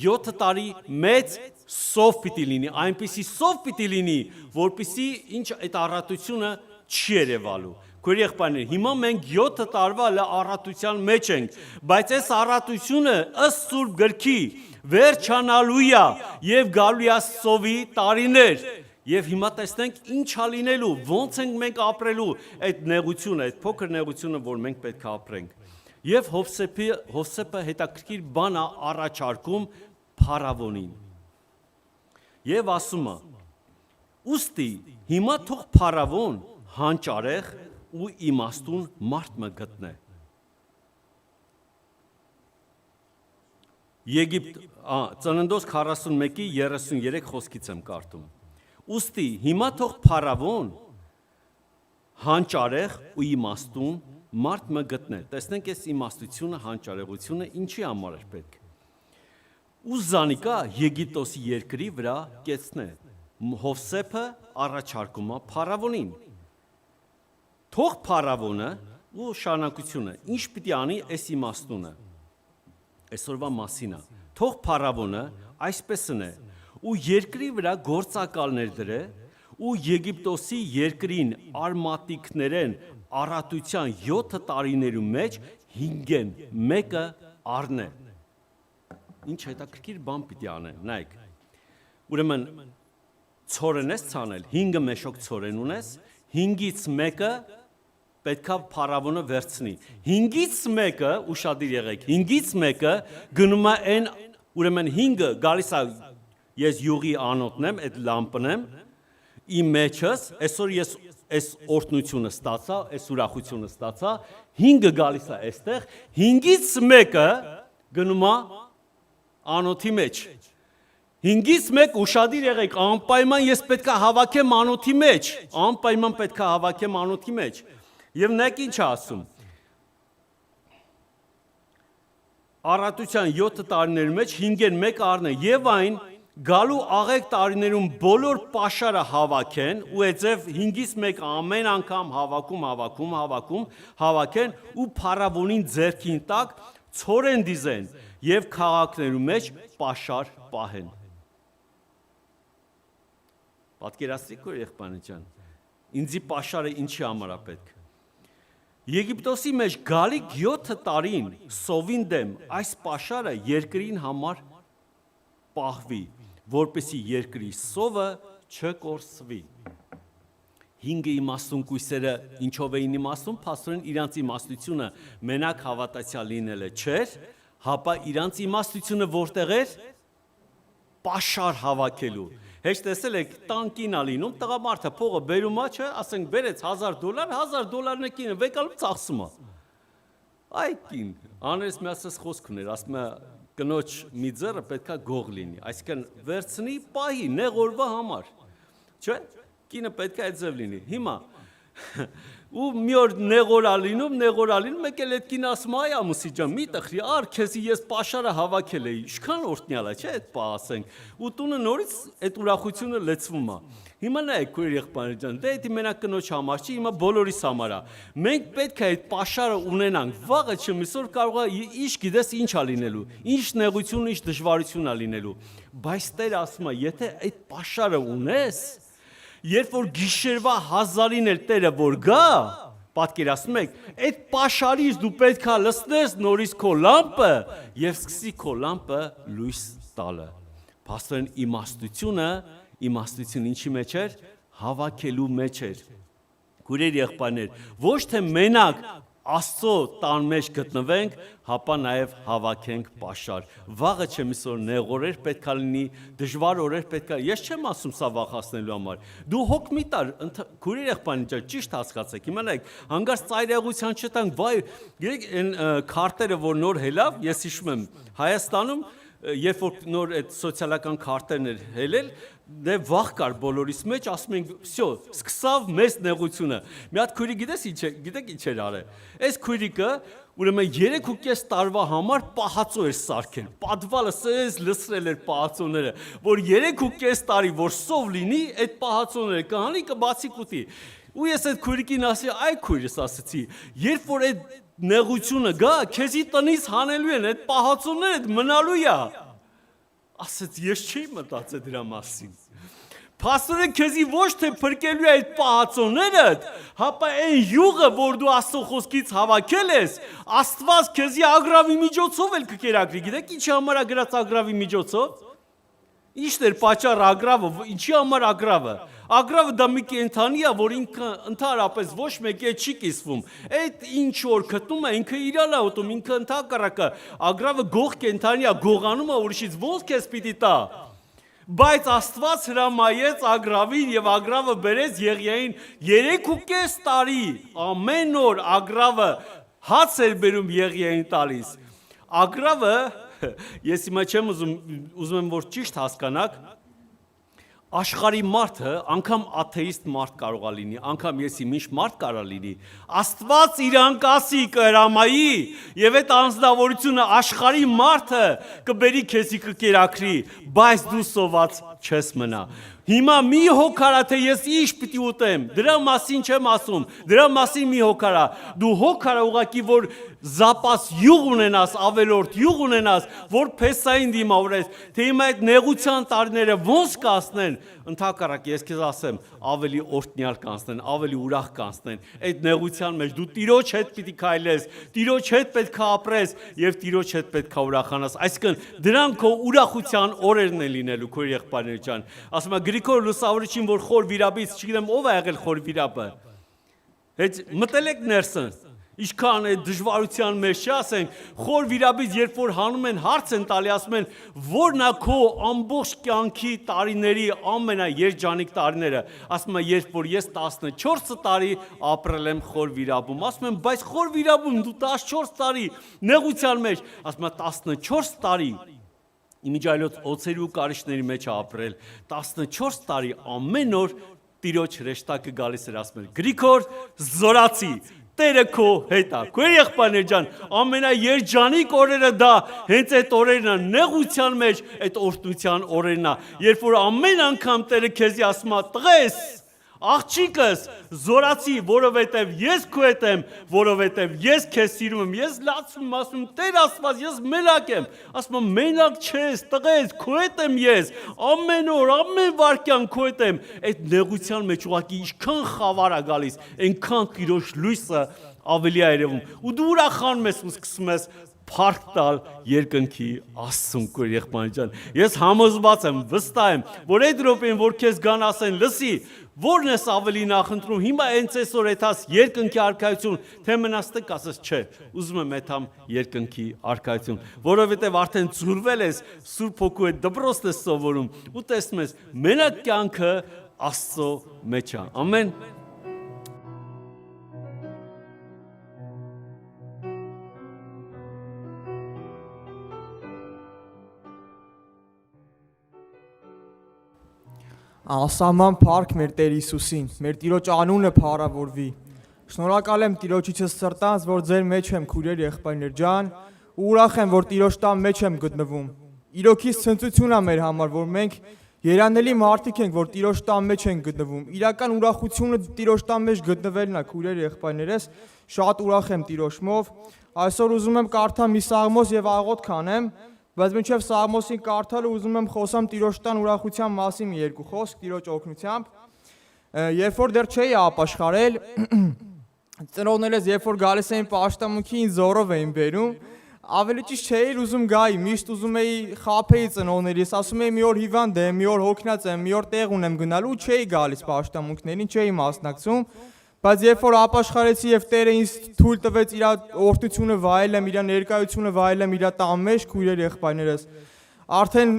7 տարի մեծ սով պիտի լինի, այնպիսի սով պիտի լինի, որպիսի ինչ այդ առատությունը չի երևալու։ Քույր եղբայրներ, հիմա մենք 7 տարվա առատության մեջ ենք, բայց այս առատությունը ըստ Սուրբ գրքի վերջանալու է եւ գալու է սովի տարիներ։ Եվ հիմա տեսնենք ինչ է լինելու, ոնց ենք մենք ապրելու այդ նեղությունը, այդ փոքր նեղությունը, որ մենք պետք է ապրենք։ Եվ Հովսեփը հետաքրքիր բան է առաջարկում փարավոնին։ Եվ ասում է. ուստի հիմա թող փարավոն հանճարեղ ու իմաստուն մարդ մը գտնե։ Եգիպտ Ծննդոց 41-ի 33 խոսքից եմ կարդում։ Ուստի հիմա թող փարավոն հանճարեղ ու իմաստուն մարդ մը գտնե։ Տեսնենք այս իմաստությունը, հանճարեղությունը ինչի համար է պետք։ Ու զանիկա Եգիպտոսի երկրի վրա կեցնե։ Հովսեփը առաջարկում է փարավոնին։ Թող փարավոնը ու շարունակությունը ինչ պիտի անի այս իմաստունը։ Այսօրվա մասին է։ Թող փարավոնը այսպեսն է ու երկրի վրա գործակալներ դրե ու Եգիպտոսի երկրին արմատիկներեն առատության 7 տարիներու մեջ 5-ն մեկը առնե։ Ինչ հետաքրքիր բան պիտի անեն, նայեք։ Ուրեմն ցորեն ես ցանել, 5 մեշոք ցորեն ունես, 5-ից մեկը պետքա փարավոնը վերցնի։ 5-ից մեկը, ուշադիր եղեք, 5-ից մեկը գնում է այն, ուրեմն 5-ը գալիս է, ես յուղի անոթն եմ, այդ լամպն եմ, իմ մեջս, այսօր ես այս օրհնությունը ստացա, այս ուրախությունը ստացա, 5-ը գալիս է այստեղ, 5-ից մեկը գնում է անոթի մեջ։ 5-ից մեկ ուշադիր եղեք, անպայման ես պետքա հավաքեմ անոթի մեջ, անպայման պետքա հավաքեմ անոթի մեջ։ Եվ նայեք ինչ ասում։ Առատության 7 տարիների մեջ 5-ն մեկ առնե եւ այն գալու աղեկ տարիներում բոլոր պաշարը հավաքեն ու այդև 5-ից մեկ ամեն անգամ հավաքեն ու փարավոնին ձեռքին տակ ցորեն դիզեն եւ քաղաքներու մեջ պաշար պահեն։ Պատկերացրիք որ եղբայրան ջան, ինձի պաշարը ինչի համար է պետք։ Եգիպտոսի մեջ գալիք 7 տարին սովին դեմ այս պաշարը երկրին համար պահվի, որպեսի երկրի սովը չկորսվի։ 5 իմաստուն կույսերը ինչով էին իմաստուն, փաստորեն իրանց իմաստությունը մենակ հավատացյալ լինելը չէր, հապա իրանց իմաստությունը որտեղ էր պաշար հավաքելու։ Հեշտ տեսել եք տանկին ալինում, տղամարդը փողը բերում է, չէ, ասենք բերեց $1000 կինը վեկալում ծախսում է։ Այ կին, աներս միացած խոսք ուներ, ասում է կնոջ մի ձեռը պետքա գող լինի, այսինքն վերցնի պահի նեղորվա համար, չէ, կինը պետքա այդ ձև լինի։ Հիմա ու մի օր նեղորալինում, մեկ էլ այդ կինը ասում այ ամուսի ջան, մի տխրի, ար քեզի ես պաշարը հավաքել էի, ինչքան օրհնյալ է, չէ, այդ պահ ասենք։ Ու տունը նորից այդ ուրախությունը լցվում է։ Հիմա նայեք քույր եղբայր ջան, դե դա մենակ կնոջ համար չի, հիմա բոլորիս համար է։ Մենք պետք է այդ պաշարը ունենանք, վաղը չմիսօր կարող է ինչ գիտես ինչ է լինելու, ինչ նեղություն, ինչ դժվարություն է լինելու։ Բայց Տերը ասում է, եթե այդ պաշարը ունես, երբ որ գիշերվա 1000-ին էլ Տերը որ գա, պատկերացնում եք, այդ պաշարից դու պետքա լցնես նորից քո լամպը եւ սկսի քո լամպը լույս տալը։ Փաստորեն իմաստությունը ինչի մեջ էր, հավաքելու մեջ էր։ Քույրեր եղբայրներ, ոչ թե մենակ Աստծո տան մեջ գտնվենք, հապա նաև հավաքենք պաշար։ Վաղը չմիսօր նեղորեր պետքա լինի, դժվար օրեր պետքա։ Ես չեմ ասում սա վախացնելու համար։ Դու հոգ մի տար, քույրեր եղբայրներ, ճիշտ հասկացեք։ Հիմա նայեք, հանգարց ծայրեղության չտանք, վայ, գիտեք այն քարտերը, որ նոր հելավ, ես հիշում եմ Հայաստանում, երբ որ նոր այդ սոցիալական քարտերն էր հելել, դե վախ կար բոլորիս մեջ, ասում ենք, «Всё, սկսավ մեծ նեղությունը»։ Մի հատ քույրիկ գիտեք ինչ էր արել։ Այս քույրիկը ուրեմն 3.5 տարվա համար պահածո էր սարքել։ Պատվալը սենց լցրել էր պահածոները, որ 3.5 տարի որ սով լինի, այդ պահածոները կհանի կբացի կուտի։ Ու ես այդ քույրիկին ասի, այ քույրս ասացի, երբ որ այդ նեղությունը գա, քեզի տնից հանելու են, այդ պահածոները մնալու է։ Ասաց, ես չի մտածել դրա մասին։ Փաստորեն քեզի ոչ թե փրկելու է այդ պահածոները, հապա այն յուղը, որ դու Աստծո խոսքից հավաքել ես, Աստված քեզի ագրավի միջոցով էլ կկերակրի։ Գիտեք ինչի համար է գրած ագրավի միջոցով։ Ինչն էր պատճառ ագրավը, ինչի համար ագրավը։ Ագրավը դա մի կենդանի է, որ ինքը ընդհանրապես ոչ մեկ է չի կիսվում։ Այդ ինչ որ գտնում է, ինքը իրան է ուտում, ինքը ընդհակառակը ագրավը գող կենդանի է, գողանում է ուրիշից, ոնց քեզ պիտի տա։ Բայց Աստված հրամայեց Ագրավին եւ Ագրավը բերեց Եղիային 3.5 տարի ամեն օր Ագրավը հաց էր բերում Եղիային տալիս։ Ագրավը ես հիմա չեմ ուզում եմ որ ճիշտ հասկանաք աշխարհի մարդը անգամ աթեիստ մարդ կարող է լինի, անգամ ես իմիշ մարդ կարող լինի, Աստված իրան կասի կհրամայի եւ այդ անձնավորությունը աշխարհի մարդը կբերի քեզի կկերակրի, բայց դու սոված չես մնա։ Հիմա մի հոգարա թե ես ինչ պիտի ուտեմ, դրա մասին չեմ ասում, դրա մասին մի հոգարա, դու հոգարա ուղակի որ զապաս յուղ ունենաս, ավելորդ յուղ ունենաս, որ փեսային դիմավորես, թե հիմա այդ նեղության տարիները ոնց կասնեն, ընդհակառակ ես քեզ ասեմ, ավելի օրհնյալ կանցնեն, ավելի ուրախ կանցնեն, այդ նեղության մեջ դու Տիրոջ հետ պիտի քայլես, Տիրոջ հետ պետք է ապրես եւ Տիրոջ հետ պետք է ուրախանաս, այսինքն դրանք քո ուրախության օրերն են լինելու քո եղբայրներ ջան, ասում եմ Գրիգոր Լուսավորիչին որ խոր վիրաբից, չգիտեմ ով է եղել խոր վիրաբը, հետ մտել եք ներսը Ինչքան է դժվարության մեջ ասենք, խոր վիրաբից երբ որ հանում են հարց են տալի, ասում են, որն է քո ամբողջ կյանքի տարիների ամենաերջանիկ տարիները, ասում են, երբ որ ես 14 տարի ապրել եմ խոր վիրաբում, ասում են, բայց խոր վիրաբում դու 14 տարի նեղության մեջ, ասում են 14 տարի իմիջայլոց օծերի ու կարիճների մեջ ապրել, 14 տարի ամեն օր Տիրոջ հրեշտակը գալիս էր ասում են, Գրիգոր Զորացի Տերը քո հետ է, քո եղբայրներ ջան, ամենաերջանիկ օրերը դա հենց այդ օրերն են, նեղության մեջ այդ օրհնության օրերն է, երբ որ ամեն անգամ Տերը քեզի ասում է, տղես, աղջիկս, զորացի, որովհետև ես քո հետ եմ, որովհետև ես քեզ սիրում եմ, ես լացում եմ, ասում եմ, Տեր Աստված, ես մենակ եմ, ասում եմ, մենակ չես, տղես, քո հետ եմ ես, ամեն օր, ամեն վայրկյան քո հետ եմ, այդ նեղության մեջ ուղղակի ինչքան խավար է գալիս, այնքան Տիրոջ լույսը ավելի է երևում, ու դու ուրախանում ես ու սկսում ես փառք տալ երկնքի Աստծուն քո եղբայր ջան։ Ես համոզված եմ, վստահ եմ, որ այդ րոպեին որ քեզ գան ասեն, լսի, որն ես ավելի նախընտրում, հիմա հենց այսօր եթաս երկնքի արքայություն, թե մնաս տեղ ասես չէ, ուզում եմ եթամ երկնքի արքայություն, որովհետև արդեն ծուրվել ես Սուրբ Հոգու հետ դպրոցն ես սովորում ու տեսնում ես մենակ կյանքը Աստծո մեջ է։ Ամեն Անսահման փառք մեր Տեր Հիսուսին, մեր Տիրոջ անունը փառավորվի։ Շնորհակալ եմ Տիրոջիցս սրտանց, որ ձեր մեջ եմ քույրեր եղբայրներ ջան, ու ուրախ եմ, որ Տիրոջ տան մեջ եմ գտնվում։ Իրոքից ցնծություն է մեր համար, որ մենք երանելի մարդիկ ենք, որ Տիրոջ տան մեջ ենք գտնվում։ Իրական ուրախությունը Տիրոջ տան մեջ գտնվելն է, քույրեր եղբայրներս, շատ ուրախ եմ Տիրոջմով։ Այսօր ուզում եմ կարդամ մի սաղմոս եւ աղոթք անեմ, բայց մինչև Սաղմոսին կարդալը ուզում եմ խոսամ Տիրոջ տան ուրախության մասին մի երկու խոսք Տիրոջ օգնությամբ։ Երբ որ դեռ չէի ապաշխարել, ծնողներս երբ որ գալիս էին պաշտամունքի ինձ զորով էին բերում, ավելի ճիշտ չէի ուզում գայի, միշտ ուզում էի խաբեի ծնողներիս, ասում էի մի օր հիվանդ եմ, մի օր հոգնած եմ, մի օր տեղ ունեմ գնալու, չէի գալիս պաշտամունքներին, չէի մասնակցում, բայց երբ որ ապաշխարեցի եւ Տերը ինձ թույլ տվեց իր օրհնությունը վայելեմ, իր ներկայությունը վայելեմ իր տան մեջ, քույրեր եղբայրներս, արդեն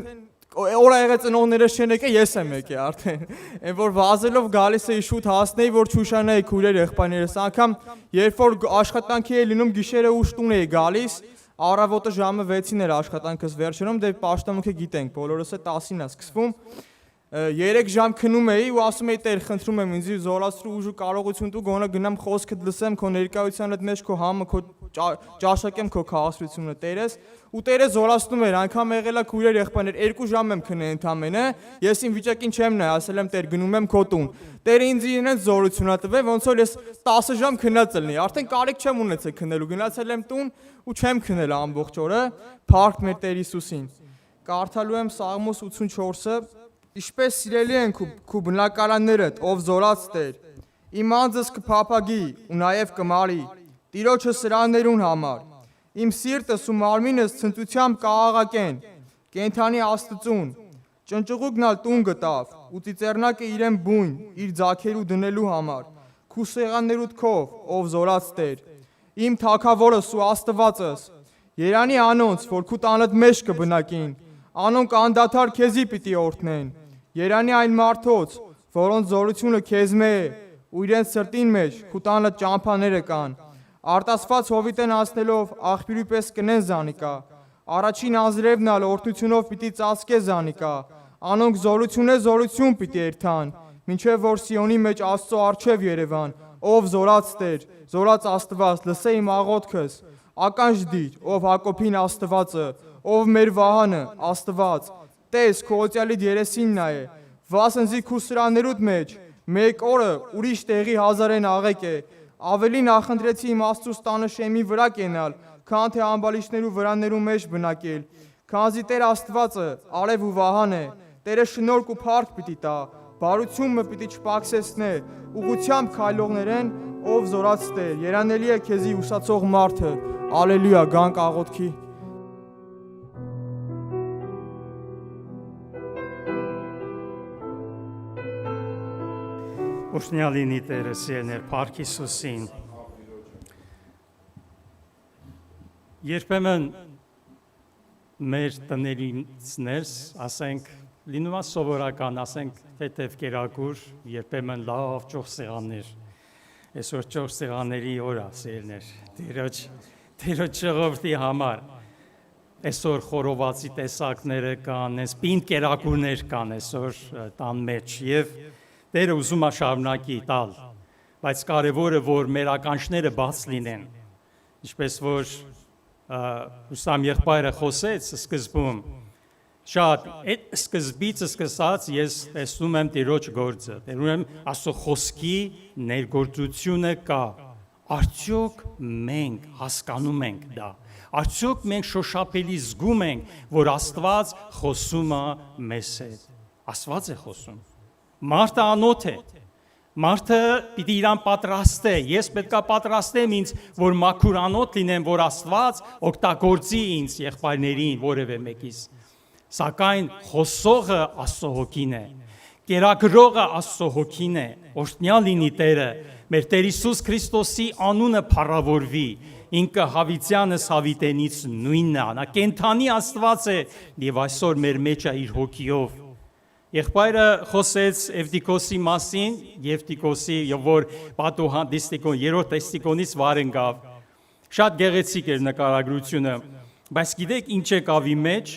օր եղե ծնողներս չեն եկել, ես եմ եկել արդեն, այն որ վազելով գալիս էի շուտ հասնեի, որ չուշանայի քույրեր եղբայրներս, անգամ երբ որ աշխատանքի էի լինում գիշերը ուշ տուն էի գալիս, առավոտը ժամը 6-ին էր աշխատանքս վերջանում, դե պաշտամունքը գիտենք, բոլորս է 10-ին է սկսվում 3 ժամ քնում էի ու ասում էի Տեր, խնդրում եմ ինձ զորացրու ուժ ու կարողություն տու, գոնե գնամ խոսքդ լսեմ, քո ներկայությանդ մեջ քո համը, քո ճաշակեմ քո քաղաքացիությունը Տերես, ու Տերը զորացնում էր, անգամ եղել է քույրեր եղբայրներ 2 ժամ եմ քնել ընդամենը, ես իմ վիճակին չեմ նայ, ասել եմ Տեր, գնում եմ քո տուն։ Տերը ինձ իրենց զորությունա տվել, ոնց որ ես 10 ժամ քնած ելնի, արդեն կարիք չեմ ունեցել քնելու, գնացել եմ տուն ու չեմ քնել ամբողջ օրը, փառք մեր Տեր Հիսուսին։ Կարդալու եմ Սաղմոս 84-ը Ինչպես սիրելի են քու բնակարաններդ, ով զորած Տեր, իմ անձս կփափագի ու նաև կմարի, Տիրոջը սրաներուն համար, իմ սիրտս ու մարմինս ցնծությամբ կաղաղակեն, կենդանի Աստծուն, ճնճղուկն ալ տուն գտավ, ու ծիծեռնակը իրեն բույն, իր ձագերու դնելու համար, քու սեղաններուդ քով, ով զորած Տեր, իմ թագավորս ու Աստվածս, Երանի անոնց, որ քու տանդ մեջ կբնակին, անոնք անդադար քեզի պիտի օրհնեն, Երանի այն մարդոց, որոնց զորությունը քեզմե է, ու իրենց սրտին մեջ քու տանը ճամփաները կան, արտասված հովիտեն անցնելով աղբյուրի պես կնեն զանիկա, առաջին անձրևն ալ օրհնությունով պիտի ծածկե զանիկա, անոնք զորություն պիտի երթան, մինչև որ Սիոնի մեջ Աստծո առջև Երևան, ով զորած Տեր, զորած Աստված, լսե իմ աղոթքս, ականջ դիր, ով Հակոբին Աստվածը, ով մեր վահանը, Աստված, տես քո օծյալիդ երեսին նայ է, վասնզի քու սրաներուդ մեջ, մեկ օրը ուրիշ տեղի հազարեն աղեք է, ավելի նախընտրեցի իմ Աստծուս տանը շեմի վրա կենալ, քան թե ամբալիչներու վրաներու մեջ բնակել, քանզի Տեր Աստվածը արև ու վահան է, Տերը շնորհք ու փառք պիտի տա, բարությունը պիտի չպակսեսնե, ուղությամբ քայլողներեն, ով զորած Տեր, երանելի է քեզի ուսացող մարդը, ալելույա, գանք աղոթքի։ Օրհնյալինի Տերը սիրներ, Փառք Հիսուսին։ Երբեմն մեր տներից ներս, ասենք, լինում է սովորական, ասենք, թեթև կերակուր, երբեմն լավ ճոխ սեղաններ։ Այսօր ճոխ սեղանների օր է, սիրներ, Տերոջ ժողովրդի համար։ Այսօր խորովածի տեսակները կան, այս պինդ կերակուրներ կան այսօր տան մեջ եւ Տերը ուզում է շարունակի տալ, բայց կարևորը որ մեր ականջները բաց լինեն, ինչպես որ Հուսամ եղբայրը խոսեց սկզբում, շատ այդ սկզբից սկսած ես տեսնում եմ Տիրոջ գործը, տեսնում եմ Աստծո խոսքի ներգործությունը կա, արդյոք մենք հասկանում ենք դա, արդյոք մենք շոշափելի զգում ենք, որ Աստված խոսում է մեզ հետ, Աստված է խոսում Մարդը անոթ է, մարդը պիտի իրան պատրաստ է, ես պետքա պատրաստեմ ինձ, որ մաքուր անոթ լինեմ, որ Աստված օգտագործի ինձ եղբայրներին, որևէ մեկից, սակայն խոսողը Աստծո հոգին է, կերակրողը Աստծո հոգին է, օրհնյալ լինի Տերը, մեր Տեր Հիսուս Քրիստոսի անունը փառավորվի, ինքը Հավիտյանս Հավիտենից նույնն է, նա կենթանի Աստված է եւ այսօր մեր մեջ է իր հոգիով Եղբայրը խոսեց Էվտիկոսի մասին, Եվտիկոսի, որ պատուհան դիստիկոն, երրորդ դիստիկոնից վարենգավ, շատ գեղեցիկ էր նկարագրությունը, բայց գիտեք ինչ եկավ իմ մեջ,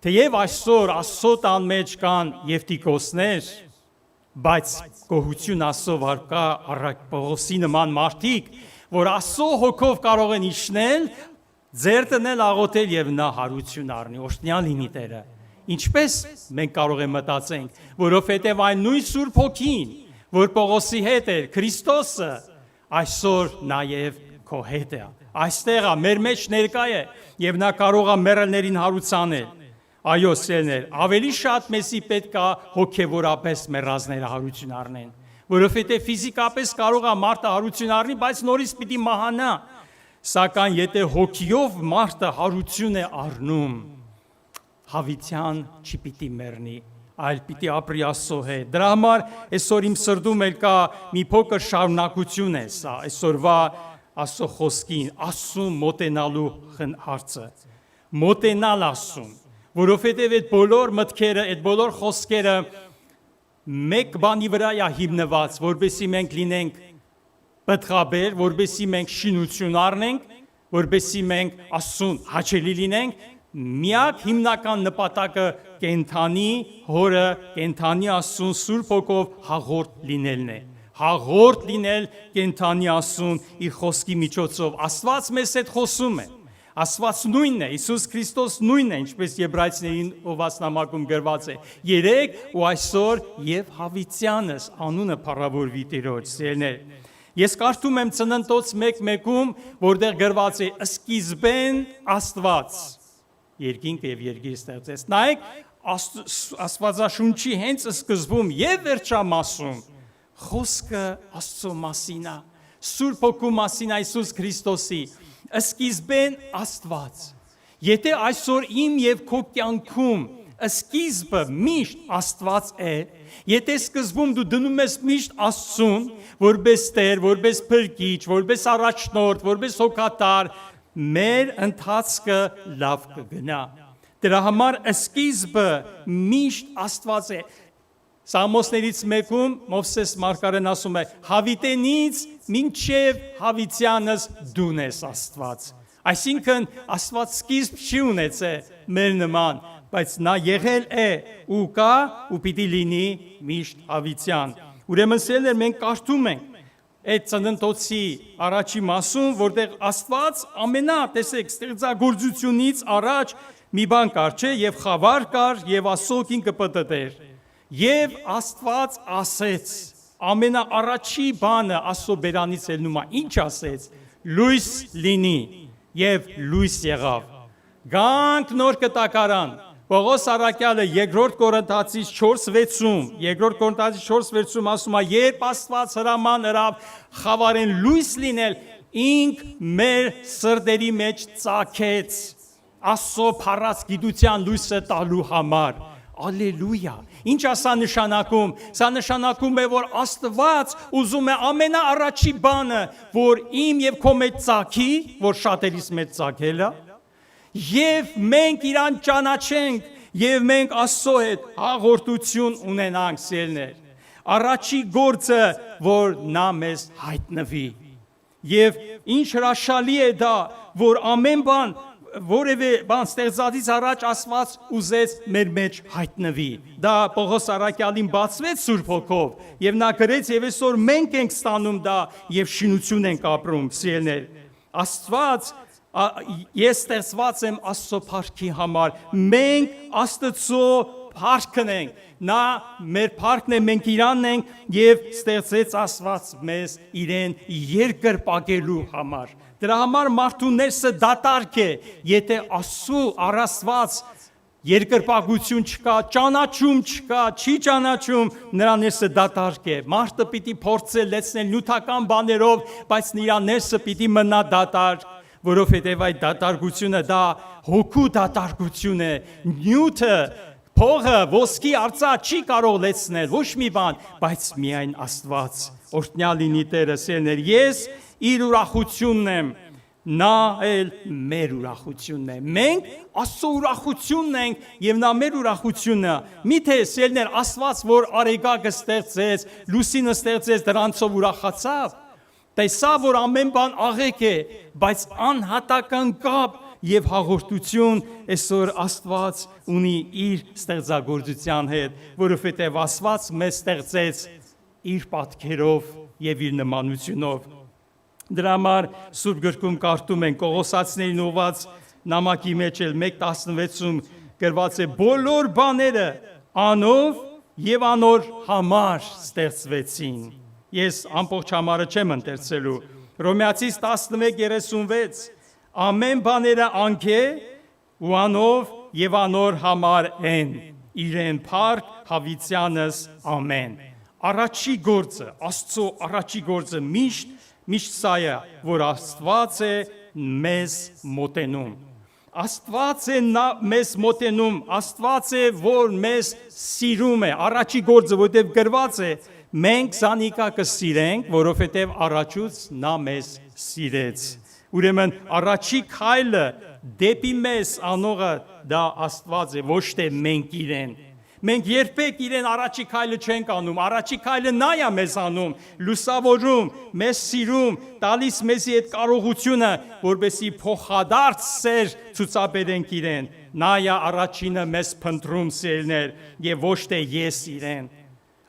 թեև այսօր Աստծո տան մեջ կան Եվտիկոսներ, բայց գոհություն Աստծո վար կա առակ Պողոսի նման մարդիկ, որ Աստծո հոգով կարող են իջնել, ձեր տնել աղոթել եւ նա հարություն առնի, օրհնյալ լինի Տերը Ինչպես մենք կարող ենք մտածենք, որովհետև այն նույն Սուրբ Հոգին, որ Պողոսի հետ էր, Քրիստոսը, այսօր նաև քո հետ է։ Այստեղ է, մեր մեջ ներկա է, եւ նա կարող է մեռելներին հարուցանել։ Այո, սերներ, ավելի շատ մեզի պետք է հոգեվորապես մեռածները հարություն առնեն, որովհետև ֆիզիկապես կարող է մարդը հարություն առնի, բայց նորից պիտի մահանա։ Սակայն եթե հոգիով մարդը հարություն է առնում, Հավիտյան չի պիտի մեռնի, այլ պիտի ապրի Աստծո հետ։ Դրա համար այսօր իմ սրտում էլ կա մի փոքր շարունակություն է սա, այսօրվա Աստծո խոսքին, Աստծուն մոտենալու հարցը։ Մոտենալ Աստծուն, որովհետև այդ բոլոր մտքերը, այդ բոլոր խոսքերը մեկ բանի վրա է հիմնված, որովհետեւ մենք լինենք պատղաբեր, որովհետեւ մենք շինություն առնենք, որովհետեւ մենք Աստծուն հաճելի լինենք, միակ հիմնական նպատակը կենթանի հորը, կենթանի Աստծուն Սուրբ Հոգով հաղորդ լինելն է։ Հաղորդ լինել կենթանի Աստծուն իր խոսքի միջոցով։ Աստված մեզ հետ խոսում է։ Աստված նույնն է, Հիսուս Քրիստոս նույնն է, ինչպես Եբրայեցիներին ովասնամակում գրված է։ Երեք ու այսօր եւ Հավիտյանս անունը փառավորվի Տիրոջ, սիրելիներ։ Ես կարդում եմ Ծննդոց 1:1-ում, որտեղ գրված է սկիզբեն Աստված երկինքը եւ երկիրը ստեղծեց։ Նայեք, Աստվածաշունչի հենց սկզբում եւ վերջամասում խոսքը Աստծո մասին է, Սուրբ Հոգու մասին է Հիսուս Քրիստոսի, սկիզբեն Աստված։ Եթե այսօր իմ եւ քո կյանքում Սկիզբը միշտ Աստված է, եթե սկզբում դու դնում ես միշտ Աստծուն, որպես Տեր, որպես Փրկիչ, որպես առաջնորդ, որպես հոգատար, մեր ընթացքը լավ կգնա։ Դրա համար սկիզբը միշտ Աստված է։ Սամոսներից մեկում Մովսես մարգարեն ասում է. հավիտենից մինչև հավիտյանս դուն ես Աստված։ Այսինքն Աստված սկիզբ չի ունեցել մեր նման, բայց նա եղել է ու կա ու պիտի լինի միշտ հավիտյան։ Ուրեմն սերներ մենք կարդում ենք այդ ծննդոցի առաջի մասում, որտեղ Աստված տեսեք, ստեղծագործությունից առաջ մի բան կար, չէ, եւ խավար կար, եւ Աստծո ինքը պտտեր։ Եվ Աստված ասեց, ամենաառաջի բանը Աստծո բերանից ելնում է, ինչ ասեց. լույս լինի, եւ լույս եղավ։ Գանք նոր կտակարան։ Պողոս առաքյալը երկրորդ Կորինթացիս 4:6-ում ասում է, երբ Աստված հրաման հրավ խավարեն լույս լինել, ինք մեր սրտերի մեջ ծագեց Աստծո փառած գիտության լույսը տալու համար։ Ալելույա։ Ինչ ասա նշանակում։ Սա նշանակում է, որ Աստված ուզում է ամենաառաջի բանը, որ իմ եւ քո մեջ ծագի, որ շատերիս մեջ ծագել է, եւ մենք իրան ճանաչենք, եւ մենք Աստծո հետ հաղորդություն ունենանք, սիրելիներ։ Առաջի գործը, որ նա մեզ հայտնվի։ Եվ ինչ հրաշալի է դա, որ ամեն բան որևէ բան ստեղծածից առաջ Աստված ուզեց մեր մեջ հայտնվի։ Դա Պողոս առաքյալին բացվեց Սուրբ Հոգով, եւ նա գրեց, եւ այսօր մենք ենք ստանում դա եւ շինություն ենք ապրում, սիրելիներ։ Աստված, ես ստեղծված եմ Աստծո փառքի համար։ Մենք Աստծո փառքն ենք։ Նա մեր փառքն է, մենք իրանն ենք եւ ստեղծեց Աստված մեզ իրեն երկրպագելու համար։ Դրա համար մարդու ներսը դատարկ է, եթե Աստծո առասված երկրպագություն չկա, ճանաչում չկա, չի ճանաչում, նրա ներսը դատարկ է։ Մարդը պիտի փորձել լեցնել նյութական բաներով, բայց նրա ներսը պիտի մնա դատարկ, որովհետև այդ դատարկությունը դա հոգու դատարկություն է։ Նյութը, փողը, ոսկի, արծաթ չի կարող լեցնել ոչ մի բան, բայց միայն Աստված։ Օրհնյալ լինի Տերը, սիրելիներ, ես իր ուրախությունն եմ, նա էլ մեր ուրախությունն է։ Մենք Աստծո ուրախությունն ենք եւ նա մեր ուրախությունը։ Միթե սիրելիներ, Աստված, որ արեգակը ստեղծեց, լուսինը ստեղծեց, դրանցով ուրախացավ։ Տեսավ, որ ամեն բան աղեկ է, բայց անհատական կապ եւ հաղորդություն այսօր Աստված ունի իր ստեղծագործության հետ, որովհետեւ Աստված մեզ ստեղծեց իր պատկերով եւ իր նմանությունով։ Դրա համար Սուրբ գրքում կարդում ենք Կողոսացիներին ուղված նամակի մեջ էլ 1:16-ում գրված է. բոլոր բաները անով եւ անոր համար ստեղծվեցին։ Ես ամբողջ համարը չեմ ընթերցելու։ Հռոմեացիս 11:36 ամեն բաները անքե ու անով եւ անոր համար են, իրեն փառք հավիտյանս ամեն։ Առաջի գործը, Աստծո առաջի գործը միշտ սա է, որ Աստված է մեզ մոտենում։ Աստված է մեզ մոտենում, Աստված է, որ մեզ սիրում է։ Առաջի գործը, որտեղ գրված է, մենք զանիկա կսիրենք, որովհետև առաջուց նա մեզ սիրեց։ Ուրեմն առաջի քայլը դեպի մեզ անողը դա Աստված է, ոչ թե մենք իրեն։ Մենք երբեք իրեն առաջի քայլը չենք անում, առաջի քայլը նա է մեզ անում, լուսավորում, մեզ սիրում, տալիս մեզի այդ կարողությունը, որպեսզի փոխադարձ սեր ցուցաբերենք իրեն։ Նա է առաջինը մեզ փնտրում, սիրելիներ, եւ ոչ թե ես իրեն։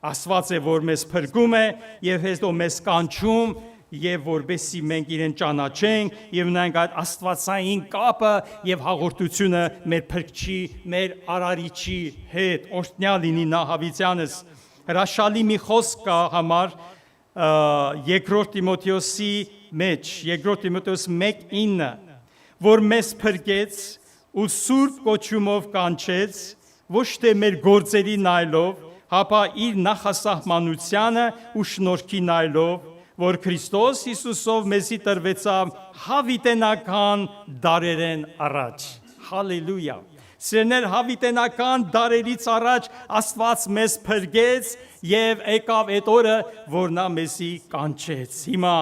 Աստված է, որ մեզ փրկում է եւ հետո մեզ կանչում եւ որբեսի մենք իրեն ճանաչենք եւ ունենք այդ աստվածային կապը եւ հաղորդությունը մեր փրկչի, մեր արարիչի հետ։ Օրհնյալ լինի նա հավիտյանս։ Հրաշալի մի խոսք կա համար երկրորդ Տիմոթեոսի մեջ, երկրորդ Տիմոթեոս 1:9, որ մեզ փրկեց ու սուրբ կոչումով կանչեց, ոչ թե մեր գործերի նայելով, հապա իր նախասահմանությանը ու շնորհքի նայելով, որ Քրիստոս Հիսուսով մեզի տրվեցավ հավիտենական դարերեն առաջ։ Հալելույա։ Սիրներ, հավիտենական դարերից առաջ Աստված մեզ փրկեց եւ եկավ այդ օրը, որ նա մեզի կանչեց։ Հիմա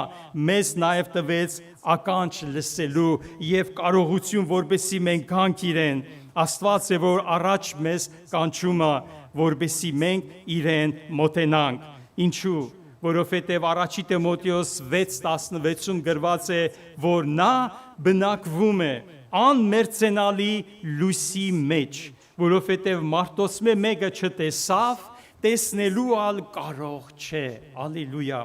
մեզ նաեւ տվեց ականջ լսելու եւ կարողություն, որպեսզի մենք գանք իրեն։ Աստված է, որ առաջ մեզ կանչում է, որպեսզի մենք իրեն մոտենանք։ Ինչու՞։ Որովհետև առաջի Տիմոթեոս 6:16-ում գրված է, որ նա բնակվում է անմերձենալի լույսի մեջ, որովհետև մարդոսմե մեկը չտեսավ, տեսնելու ալ կարող չէ։ Ալելույա։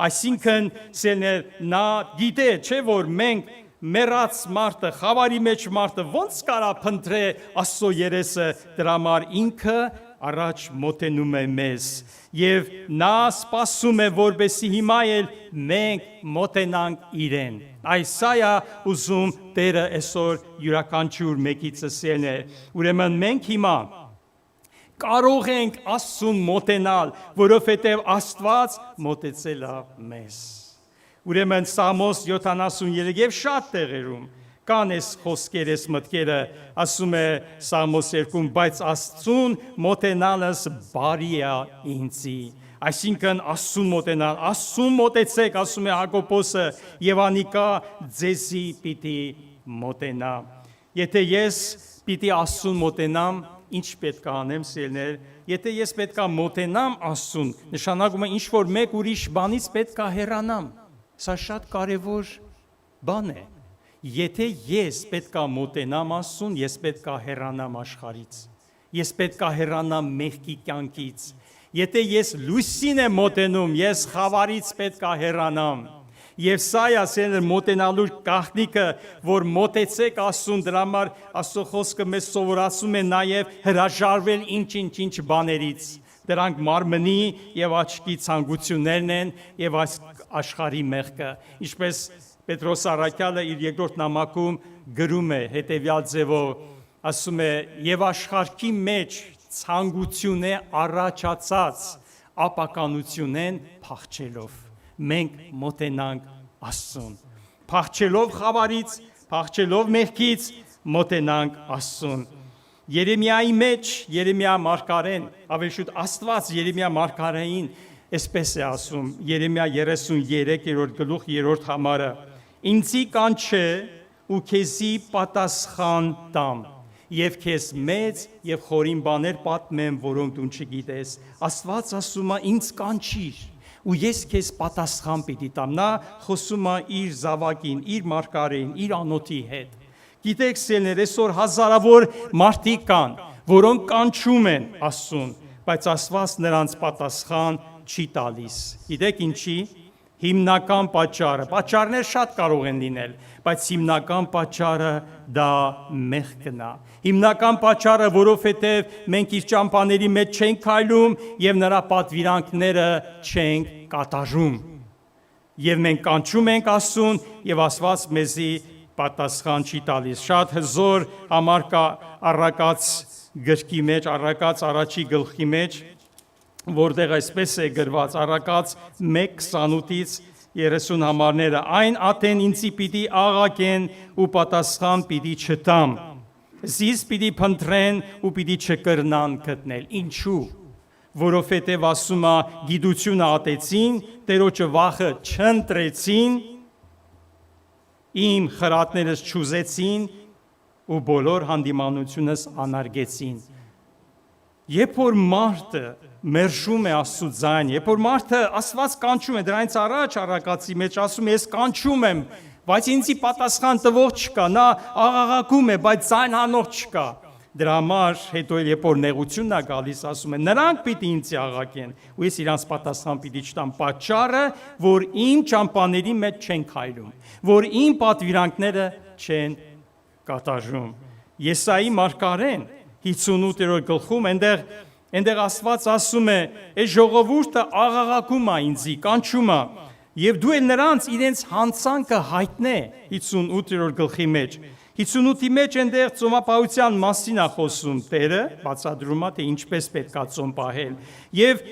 Այսինքն, սերներ, նա գիտե, չէ՞ որ մենք մեռած մարդը, խավարի մեջ մարդը ոնց կարա փնտրե Աստծո երեսը, դրա համար ինքը առաջ մոտենում է մեզ եւ նա սպասում է, որպեսզի հիմա էլ մենք մոտենանք իրեն։ Այսա է ուզում Տերը այսօր յուրաքանչյուր մեկից ասել։ Ուրեմն մենք հիմա կարող ենք Աստծուն մոտենալ, որովհետև Աստված մոտեցել է մեզ։ Ուրեմն Սամոս 73 եւ շատ տեղերում կան այս խոսքերը, այս մտքերը, ասում է Սամոս 2-ում, բայց Աստծուն մոտենալս բարի է ինձի։ Այսինքն Աստծուն մոտենալ, Աստծուն մոտեցեք, ասում է Հակոբոսը, եւ անիկա ձեզի պիտի մոտենա։ Եթե ես պիտի Աստծուն մոտենամ, ինչ պետք է անեմ, սիրելիներ, եթե ես պետք է մոտենամ Աստծուն, նշանակում է ինչ որ մեկ ուրիշ բանից պետք է հեռանամ։ Սա շատ կարևոր բան է։ Եթե ես պետք է մոտենամ Աստծուն, ես պետք է հեռանամ աշխարհից։ Ես պետք է հեռանամ մեղքի կյանքից։ Եթե ես լույսին եմ մոտենում, ես խավարից պետք է հեռանամ։ Եվ սա է ասել մոտենալու գաղտնիքը, որ մոտեցեք Աստծուն, դրա համար Աստծո խոսքը մեզ սովորացում է նաև հրաժարվել ինչ բաներից։ Դրանք մարմնի եւ աչքի ցանկություններն են եւ այս աշխարհի մեղքը։ Ինչպես Պետրոս Առաքյալը իր երկրորդ նամակում գրում է հետեւյալ ձևով, ասում է. «Եվ աշխարհի մեջ ցանկություն է առաջացած ապականությունեն փախչելով»։ Մենք մոտենանք Աստծուն։ Փախչելով խավարից, փախչելով մեղքից, մոտենանք Աստծուն։ Երեմիայի մեջ Երեմիա մարգարեն, ավելի շուտ Աստված Երեմիա մարգարեին այսպես է ասում, Երեմիա 33-րդ գլուխ 3-րդ համարը. «Ինձի կանչե ու քեզի պատասխան տամ, եւ քեզ մեծ եւ խորին բաներ պատմեմ, որոնք դու չգիտես»։ Աստված ասում է ինձ կանչիր, ու ես քեզ պատասխան պիտի տամ։ Նա խոսում է իր զավակին, իր մարգարեին, իր անոթի հետ։ Գիտեք, սիրելիներ, այսօր հազարավոր մարդիկ կան, որոնք կանչում են Աստծուն, բայց Աստված նրանց պատասխան չի տալիս։ Գիտեք ինչի՞։ Հիմնական պատճառներ շատ կարող են լինել, բայց հիմնական պատճառը դա մեղքն է։ Հիմնական պատճառը, որովհետև մենք իր ճամփաների մեջ չենք քայլում եւ նրա պատվիրանքները չենք կատարում։ Եվ մենք կանչում ենք Աստծուն եւ Աստված մեզի պատասխան չի տալիս։ Շատ հզոր համար կա Առակաց գրքի մեջ, Առակաց առաջի գլխի մեջ, որտեղ այսպես է գրված, Առակաց 1:28-ից 30 համարները. «Այն ատեն ինձի պիտի աղակեն ու պատասխան պիտի չտամ, զիս պիտի փնտրեն ու պիտի չկրնան գտնել»։ Ինչու՞։ Որովհետև ասում է գիտությունը ատեցին, Տերոջը վախը չընտրեցին, իմ խրատներս չուզեցին ու բոլոր հանդիմանությունս անարգեցին։ Երբ որ մարդը մերժում է Աստծո ձայն, երբ որ մարդը Աստված կանչում է, դրանից առաջ Առակացի մեջ ասում է, ես կանչում եմ, բայց ինձի պատասխան տվող չկա, նա աղաղակում է, բայց ձայն հանող չկա։ Դրա համար հետո երբ որ նեղությունն է գալիս, ասում է, նրանք պիտի ինձ աղաղակեն, ու ես իրանց պատասխան պիտի չտամ։ Պատճառը, որ իմ ճամփաների մեջ չեն քայլում, որ իմ պատվիրանքները չեն կատարում։ Եսայի մարգարեն 58-րդ գլխում այնտեղ Աստված ասում է, այս ժողովուրդը աղաղակում է ինձի, կանչում է, եւ դու էլ նրանց իրենց հանցանքը հայտնե 58-րդ գլխի մեջ։ 58-ի մեջ այնտեղ ծոմապահության մասին է խոսում Տերը, բացատրում է, թե ինչպես պետք է ծոմ պահել։ Եվ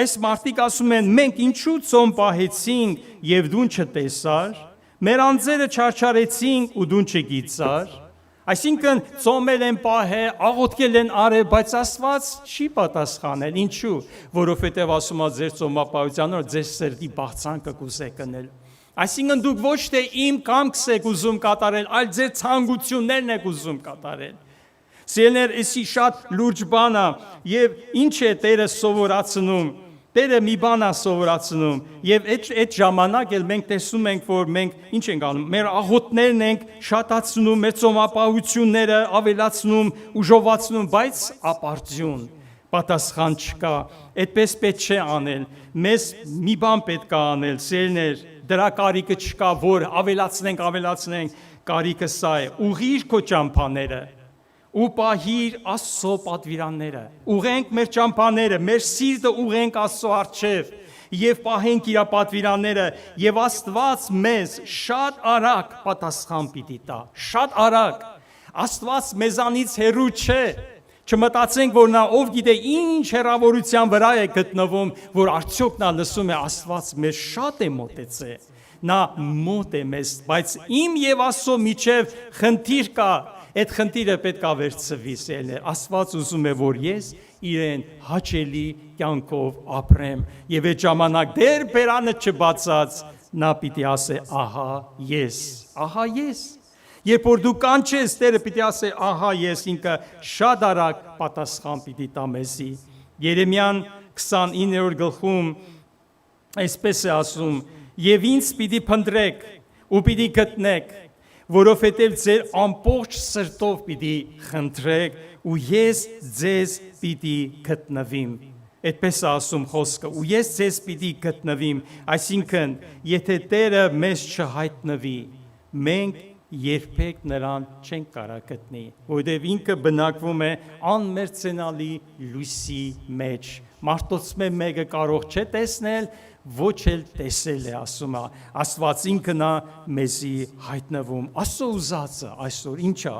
այս մարդիկ ասում են, մենք ինչու ծոմ պահեցինք եւ դու չտեսար, մեր անձերը չարչարեցինք ու դու չգիտար։ Այսինքն ծոմել են պահել, աղոթքել են արել, բայց Աստված չի պատասխանել։ Ինչու՞, որովհետև ասում է ձեր ծոմապահության օրը ձեր սրտի բաղցանքը կուզեք կնել։ Այսինքն դուք ոչ թե իմ կամքս եք ուզում կատարել, այլ ձեր ցանկություններն եք ուզում կատարել։ Սիրելիներ, էսի շատ լուրջ բան է, եւ ինչ է Տերը սովորացնում։ Տերը մի բան է սովորացնում, եւ այդ ժամանակ էլ մենք տեսնում ենք, որ մենք ինչ ենք անում, մեր աղոթներն ենք շատացնում, մեր ծոմապահությունները ավելացնում, ուժովացնում, բայց ապարդյուն, պատասխան չկա, այդպես պետք չէ անել, մեզ մի բան պետք է անել, սիրելիներ, դրա կարիքը չկա, որ ավելացնենք, կարիքը սա է, ուղղիր քո ճամփաները, ու պահիր Աստծո պատվիրանները, ուղենք մեր ճամփաները, մեր սիրտը ուղենք Աստծո առջև եւ պահենք իր պատվիրանները եւ Աստված մեզ շատ արագ պատասխան պիտի տա, շատ արագ։ Աստված մեզանից հեռու չէ։ Չմտածենք, որ նա ով գիտե ինչ հեռավորության վրա է գտնվում, որ արդյոք նա լսում է, Աստված մեզ շատ է մոտեցել։ Նա մոտ է մեզ, բայց իմ եւ Աստծո միջև խնդիր կա։ Այդ խնդիրը պետք է վերցվի, սիրելիներ։ Աստված ուզում է, որ ես իրեն հաճելի կյանքով ապրեմ, եւ այդ ժամանակ դեռ բերանը չբացած նա պիտի ասե. ահա ես, ահա ես։ Երբ որ դու կանչես, Տերը պիտի ասե. ահա ես, ինքը շատ արագ պատասխան պիտի տա մեզի։ Երեմիան 29-րդ գլխում այսպես է ասում. եւ ինձ պիտի փնտրեք ու պիտի գտնեք, որովհետև ձեր ամբողջ սրտով պիտի խնդրեք ու ես ձեզ պիտի գտնվիմ։ Այդպես է ասում խոսքը, ու ես ձեզ պիտի գտնվիմ, այսինքն, եթե Տերը մեզ չհայտնվի, մենք երբեք նրան չենք կարող գտնի, որովհետև ինքը բնակվում է անմերձենալի լույսի մեջ։ Մարդոցմե մեկը կարող չէ տեսնել, ոչ էլ տեսել է, ասում է, Աստված ինքն է մեզի հայտնվում։ Աստծո ուզածը այսօր ինչ է,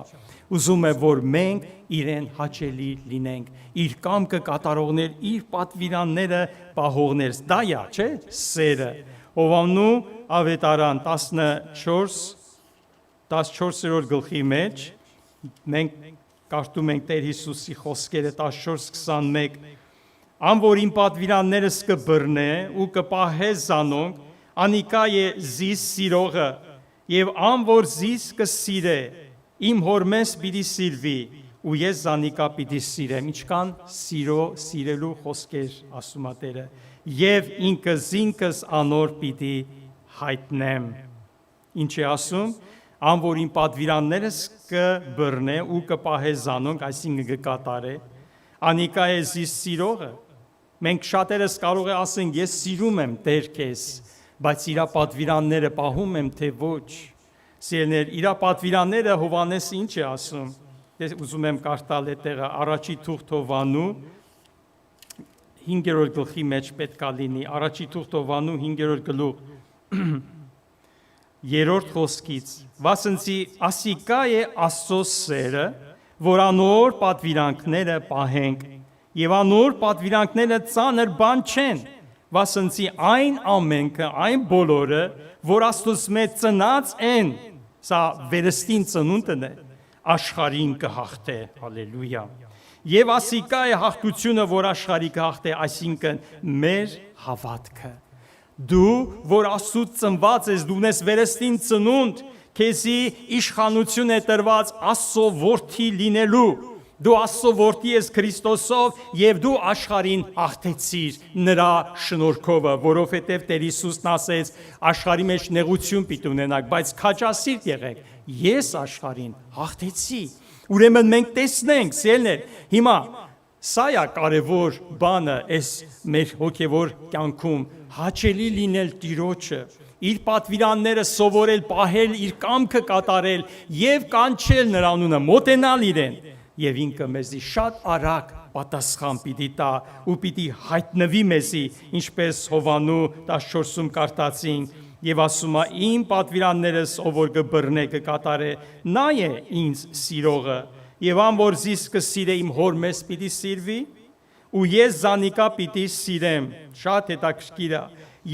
ուզում է, որ մենք իրեն հաճելի լինենք, իր կամքը կատարողներ, իր պատվիրանները պահողներ, դա է, չէ՞, սերը։ Հովհաննու ավետարան 14-րդ գլխի մեջ մենք կարդում ենք Տեր Հիսուսի խոսքերը 14:21, ան որ իմ պատվիրաններս կբռնե ու կպահե զանոնք, անիկա է զիս սիրողը, եւ ան որ զիս կսիրե, իմ հորմես պիտի սիրվի, ու ես զանիկա պիտի սիրեմ։ Ինչքան սիրելու խոսքեր ասում է Տերը, եւ ինքը զինքս անոր պիտի հայտնեմ։ Ինչ է ասում, ան որ իմ պատվիրաններս կբռնե ու կպահե զանոնք, այսինքն կկատարե, անիկա է զիս սիրողը։ Մենք շատերս կարող է ասենք, ես սիրում եմ Տեր քեզ, բայց իր պատվիրանները պահում եմ, թե ոչ։ Սիրելիներ, իր պատվիրանները Հովհաննես ինչ է ասում։ Ես ուզում եմ կարդալ այդտեղը առաջի թուղթ Հովհաննու 5-րդ գլխի մեջ պետք է լինի, առաջի թուղթ Հովհաննու 5-րդ գլուխ 3-րդ խոսքից, վասնցի ասիկա է Աստծո սերը, որ անոր պատվիրանքները պահենք, եւ անոր պատվիրանքները ծանր բան չեն, վասնցի այն ամենքը, այն բոլորը, որ Աստծուց մեծ ծնած են, սա վերստին ծնունդն է, աշխարհին կհաղթե, հալելույա։ Եվ ասիկա է հաղթությունը, որ աշխարհի կհաղթե, այսինքն մեր հավատքը։ Դու, որ Աստծուց ծնված ես, դու ունես վերստին ծնունդ, քեզի իշխանություն է տրված Աստծո որդի լինելու։ Դու Աստծո որդի ես Քրիստոսով եւ դու աշխարհին հաղթեցիր նրա շնորհքով, որովհետեւ Տեր Հիսուսն ասեց, աշխարհի մեջ նեղություն պիտի ունենաք, բայց քաջասիրտ եղեք։ Ես աշխարհին հաղթեցի։ Ուրեմն մենք տեսնենք, սիրելիներ, հիմա սա է կարևոր բանը այս մեր հոգևոր կյանքում, հաճելի լինել Տիրոջը, իր պատվիրանները սովորել, պահել, իր կամքը կատարել եւ կանչել նրա անունը, մոտենալ իրեն, եւ ինքը մեզի շատ արագ պատասխան պիտի տա ու պիտի հայտնվի մեզի, ինչպես Հովհաննու 14-ում կարդացինք, եւ ասում է իմ պատվիրաններս ով որ կբռնե կկատարե, նա է ինձ սիրողը, եւ ան որ զիս կսիրե իմ հոր մեզ պիտի սիրվի, ու ես զանիկա պիտի սիրեմ, շատ հետաքրքիր է,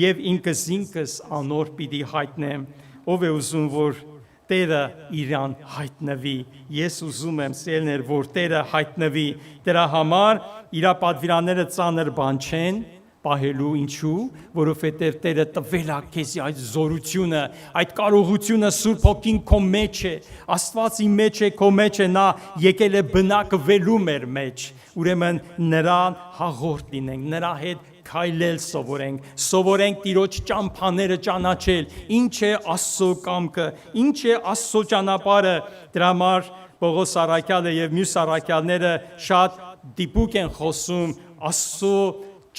եւ ինքս անոր պիտի հայտնեմ, ով է ուզում որ Տերը իրան հայտնվի։ Ես ուզում եմ սիրելիներ, որ Տերը հայտնվի։ Դրա համար իր պատվիրանները ծանր բան չեն, պահելու ինչու, որովհետև Տերը տվել է քեզի այդ զորությունը, այդ կարողությունը Սուրբ Հոգին քո մեջ է, Աստված իմ մեջ է, քո մեջ է, նա եկել է բնակվելու մեր մեջ։ Ուրեմն նրան հաղորդ լինենք, նրա հետ քայլել սովորենք Տիրոջ ճամփաները ճանաչել, ինչ է Աստծո կամքը, ինչ է Աստծո ճանապարհը։ Դրա համար Պողոս առաքյալը եւ մյուս առաքյալները շատ դիպուկ են խոսում Աստծո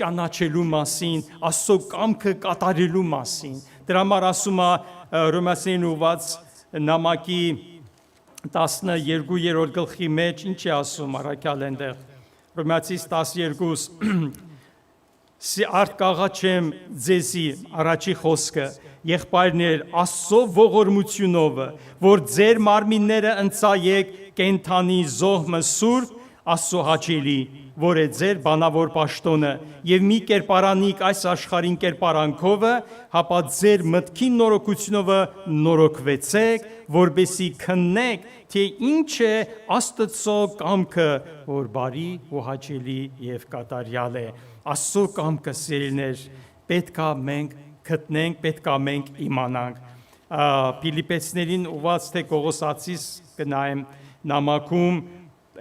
ճանաչելու մասին, Աստծո կամքը կատարելու մասին։ Դրա համար ասում է Հռոմեացին ուված նամակի 12-րդ գլխի մեջ ինչ է ասում առաքյալը այնտեղ Հռոմեացիս 12 Սի արկաղաչեմ ձեզի առաջի խոսքը, եղբայրներ Աստծո ողորմությունով, որ ձեր մարմինները ընծայեք կենթանի զոհը սուրբ Աստծո հաճելի, որ է ձեր բանավոր պաշտոնը, եւ մի կերպարանիկ այս աշխարհին կերպարանքովը, հապա ձեր մտքի նորոգությունով նորոգվեցեք, որբեսի քննեք, թե ինչ է Աստծո կամքը, որ բարի ու հաճելի եւ կատարյալ է։ Աստծո կամքը սիրելիներ, պետքա մենք գտնենք, պետքա մենք իմանանք։ Փիլիպեցիներին ուված թե Կողոսացիս կնայեմ նամակում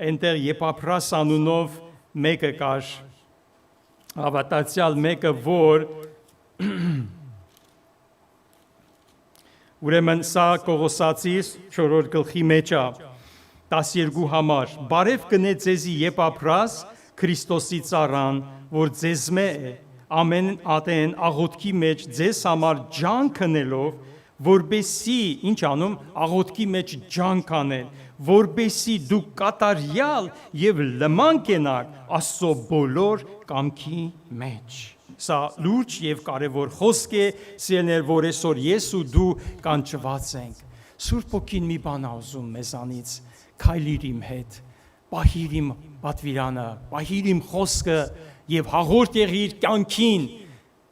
այնտեղ Եփափրաս անունով մեկը կար, հավատացյալ մեկը, որ ուրեմն սա Կողոսացիս 4-րդ գլխի մեջ է 12 համար բարև կնե ձեզի Եփափրաս Քրիստոսի ծառան, որ ձեզմե է ամեն ատեն աղոթքի մեջ ձեզ համար ջանք անելով, որբեսի ինչ անում աղոթքի մեջ ջանք անել, որբեսի դուք կատարյալ եւ լման կենաք Աստծո բոլոր կամքի մեջ։ Սա լուրջ եւ կարեւոր խոսք է, սիրելիներ, որ այսօր ես ու դու կանչված ենք։ Սուրբ Հոգին մի բան ուզում մեզանից, քայլիր իմ հետ, պահիր իմ պատվիրանը, պահիր իմ խոսքը եւ հաղորդ եղիր կյանքին։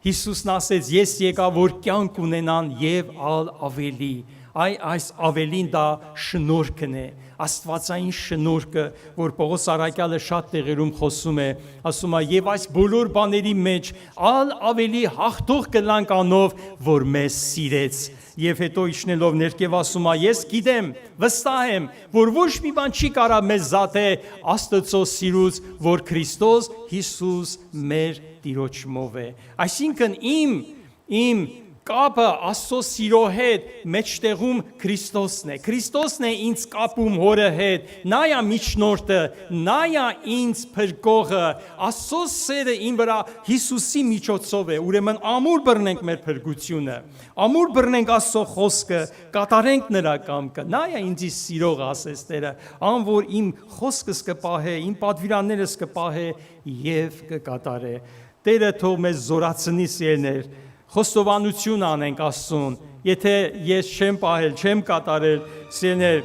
Հիսուսն ասեց, ես եկա, որ կյանք ունենան եւ ավելի։ Այս ավելին դա շնորհքն է, Աստվածային շնորհքը, որ Պողոս առաքյալը շատ տեղերում խոսում է, ասում է, եւ այս բոլոր բաների մեջ ավելի հաղթող կլանք անով, որ մեզ սիրեց։ Եվ հետո իջնելով ներքև ասում է, ես գիտեմ, վստահ եմ, որ ոչ մի բան չի կարա մեզ զատե Աստծո սիրուց, որ Քրիստոս Հիսուս մեր Տիրոջմով է։ Այսինքն իմ կապը Աստծո սիրո հետ մեջտեղում Քրիստոսն է։ Քրիստոսն է ինձ կապում Հորը հետ։ Նա է միջնորդը, նա է ինձ փրկողը։ Աստծո սերը իմ վրա Հիսուսի միջոցով է։ Ուրեմն ամուր բռնենք մեր փրկությունը։ Ամուր բռնենք Աստծո խոսքը, կատարենք նրա կամքը։ Նա է ինձ սիրող ասես Տերը, ան որ իմ խոսքս կպահե, իմ պատվիրաններս կպահե եւ կկատարե։ Տերը թող մեզ զորացնի սիրելիներ։ Խոստովանություն անենք Աստծուն, եթե ես չեմ պահել, չեմ կատարել, սիրելիներ,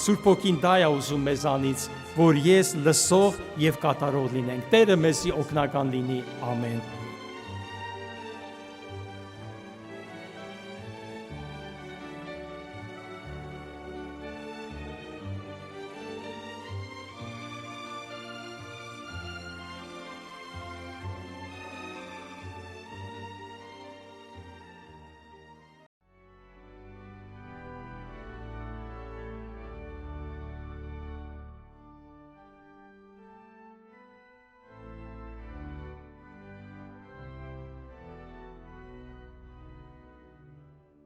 Սուրբ Հոգին դա է ուզում մեզանից, որ ես լսող եւ կատարող լինենք։ Տերը մեզի օգնական լինի։ Ամեն։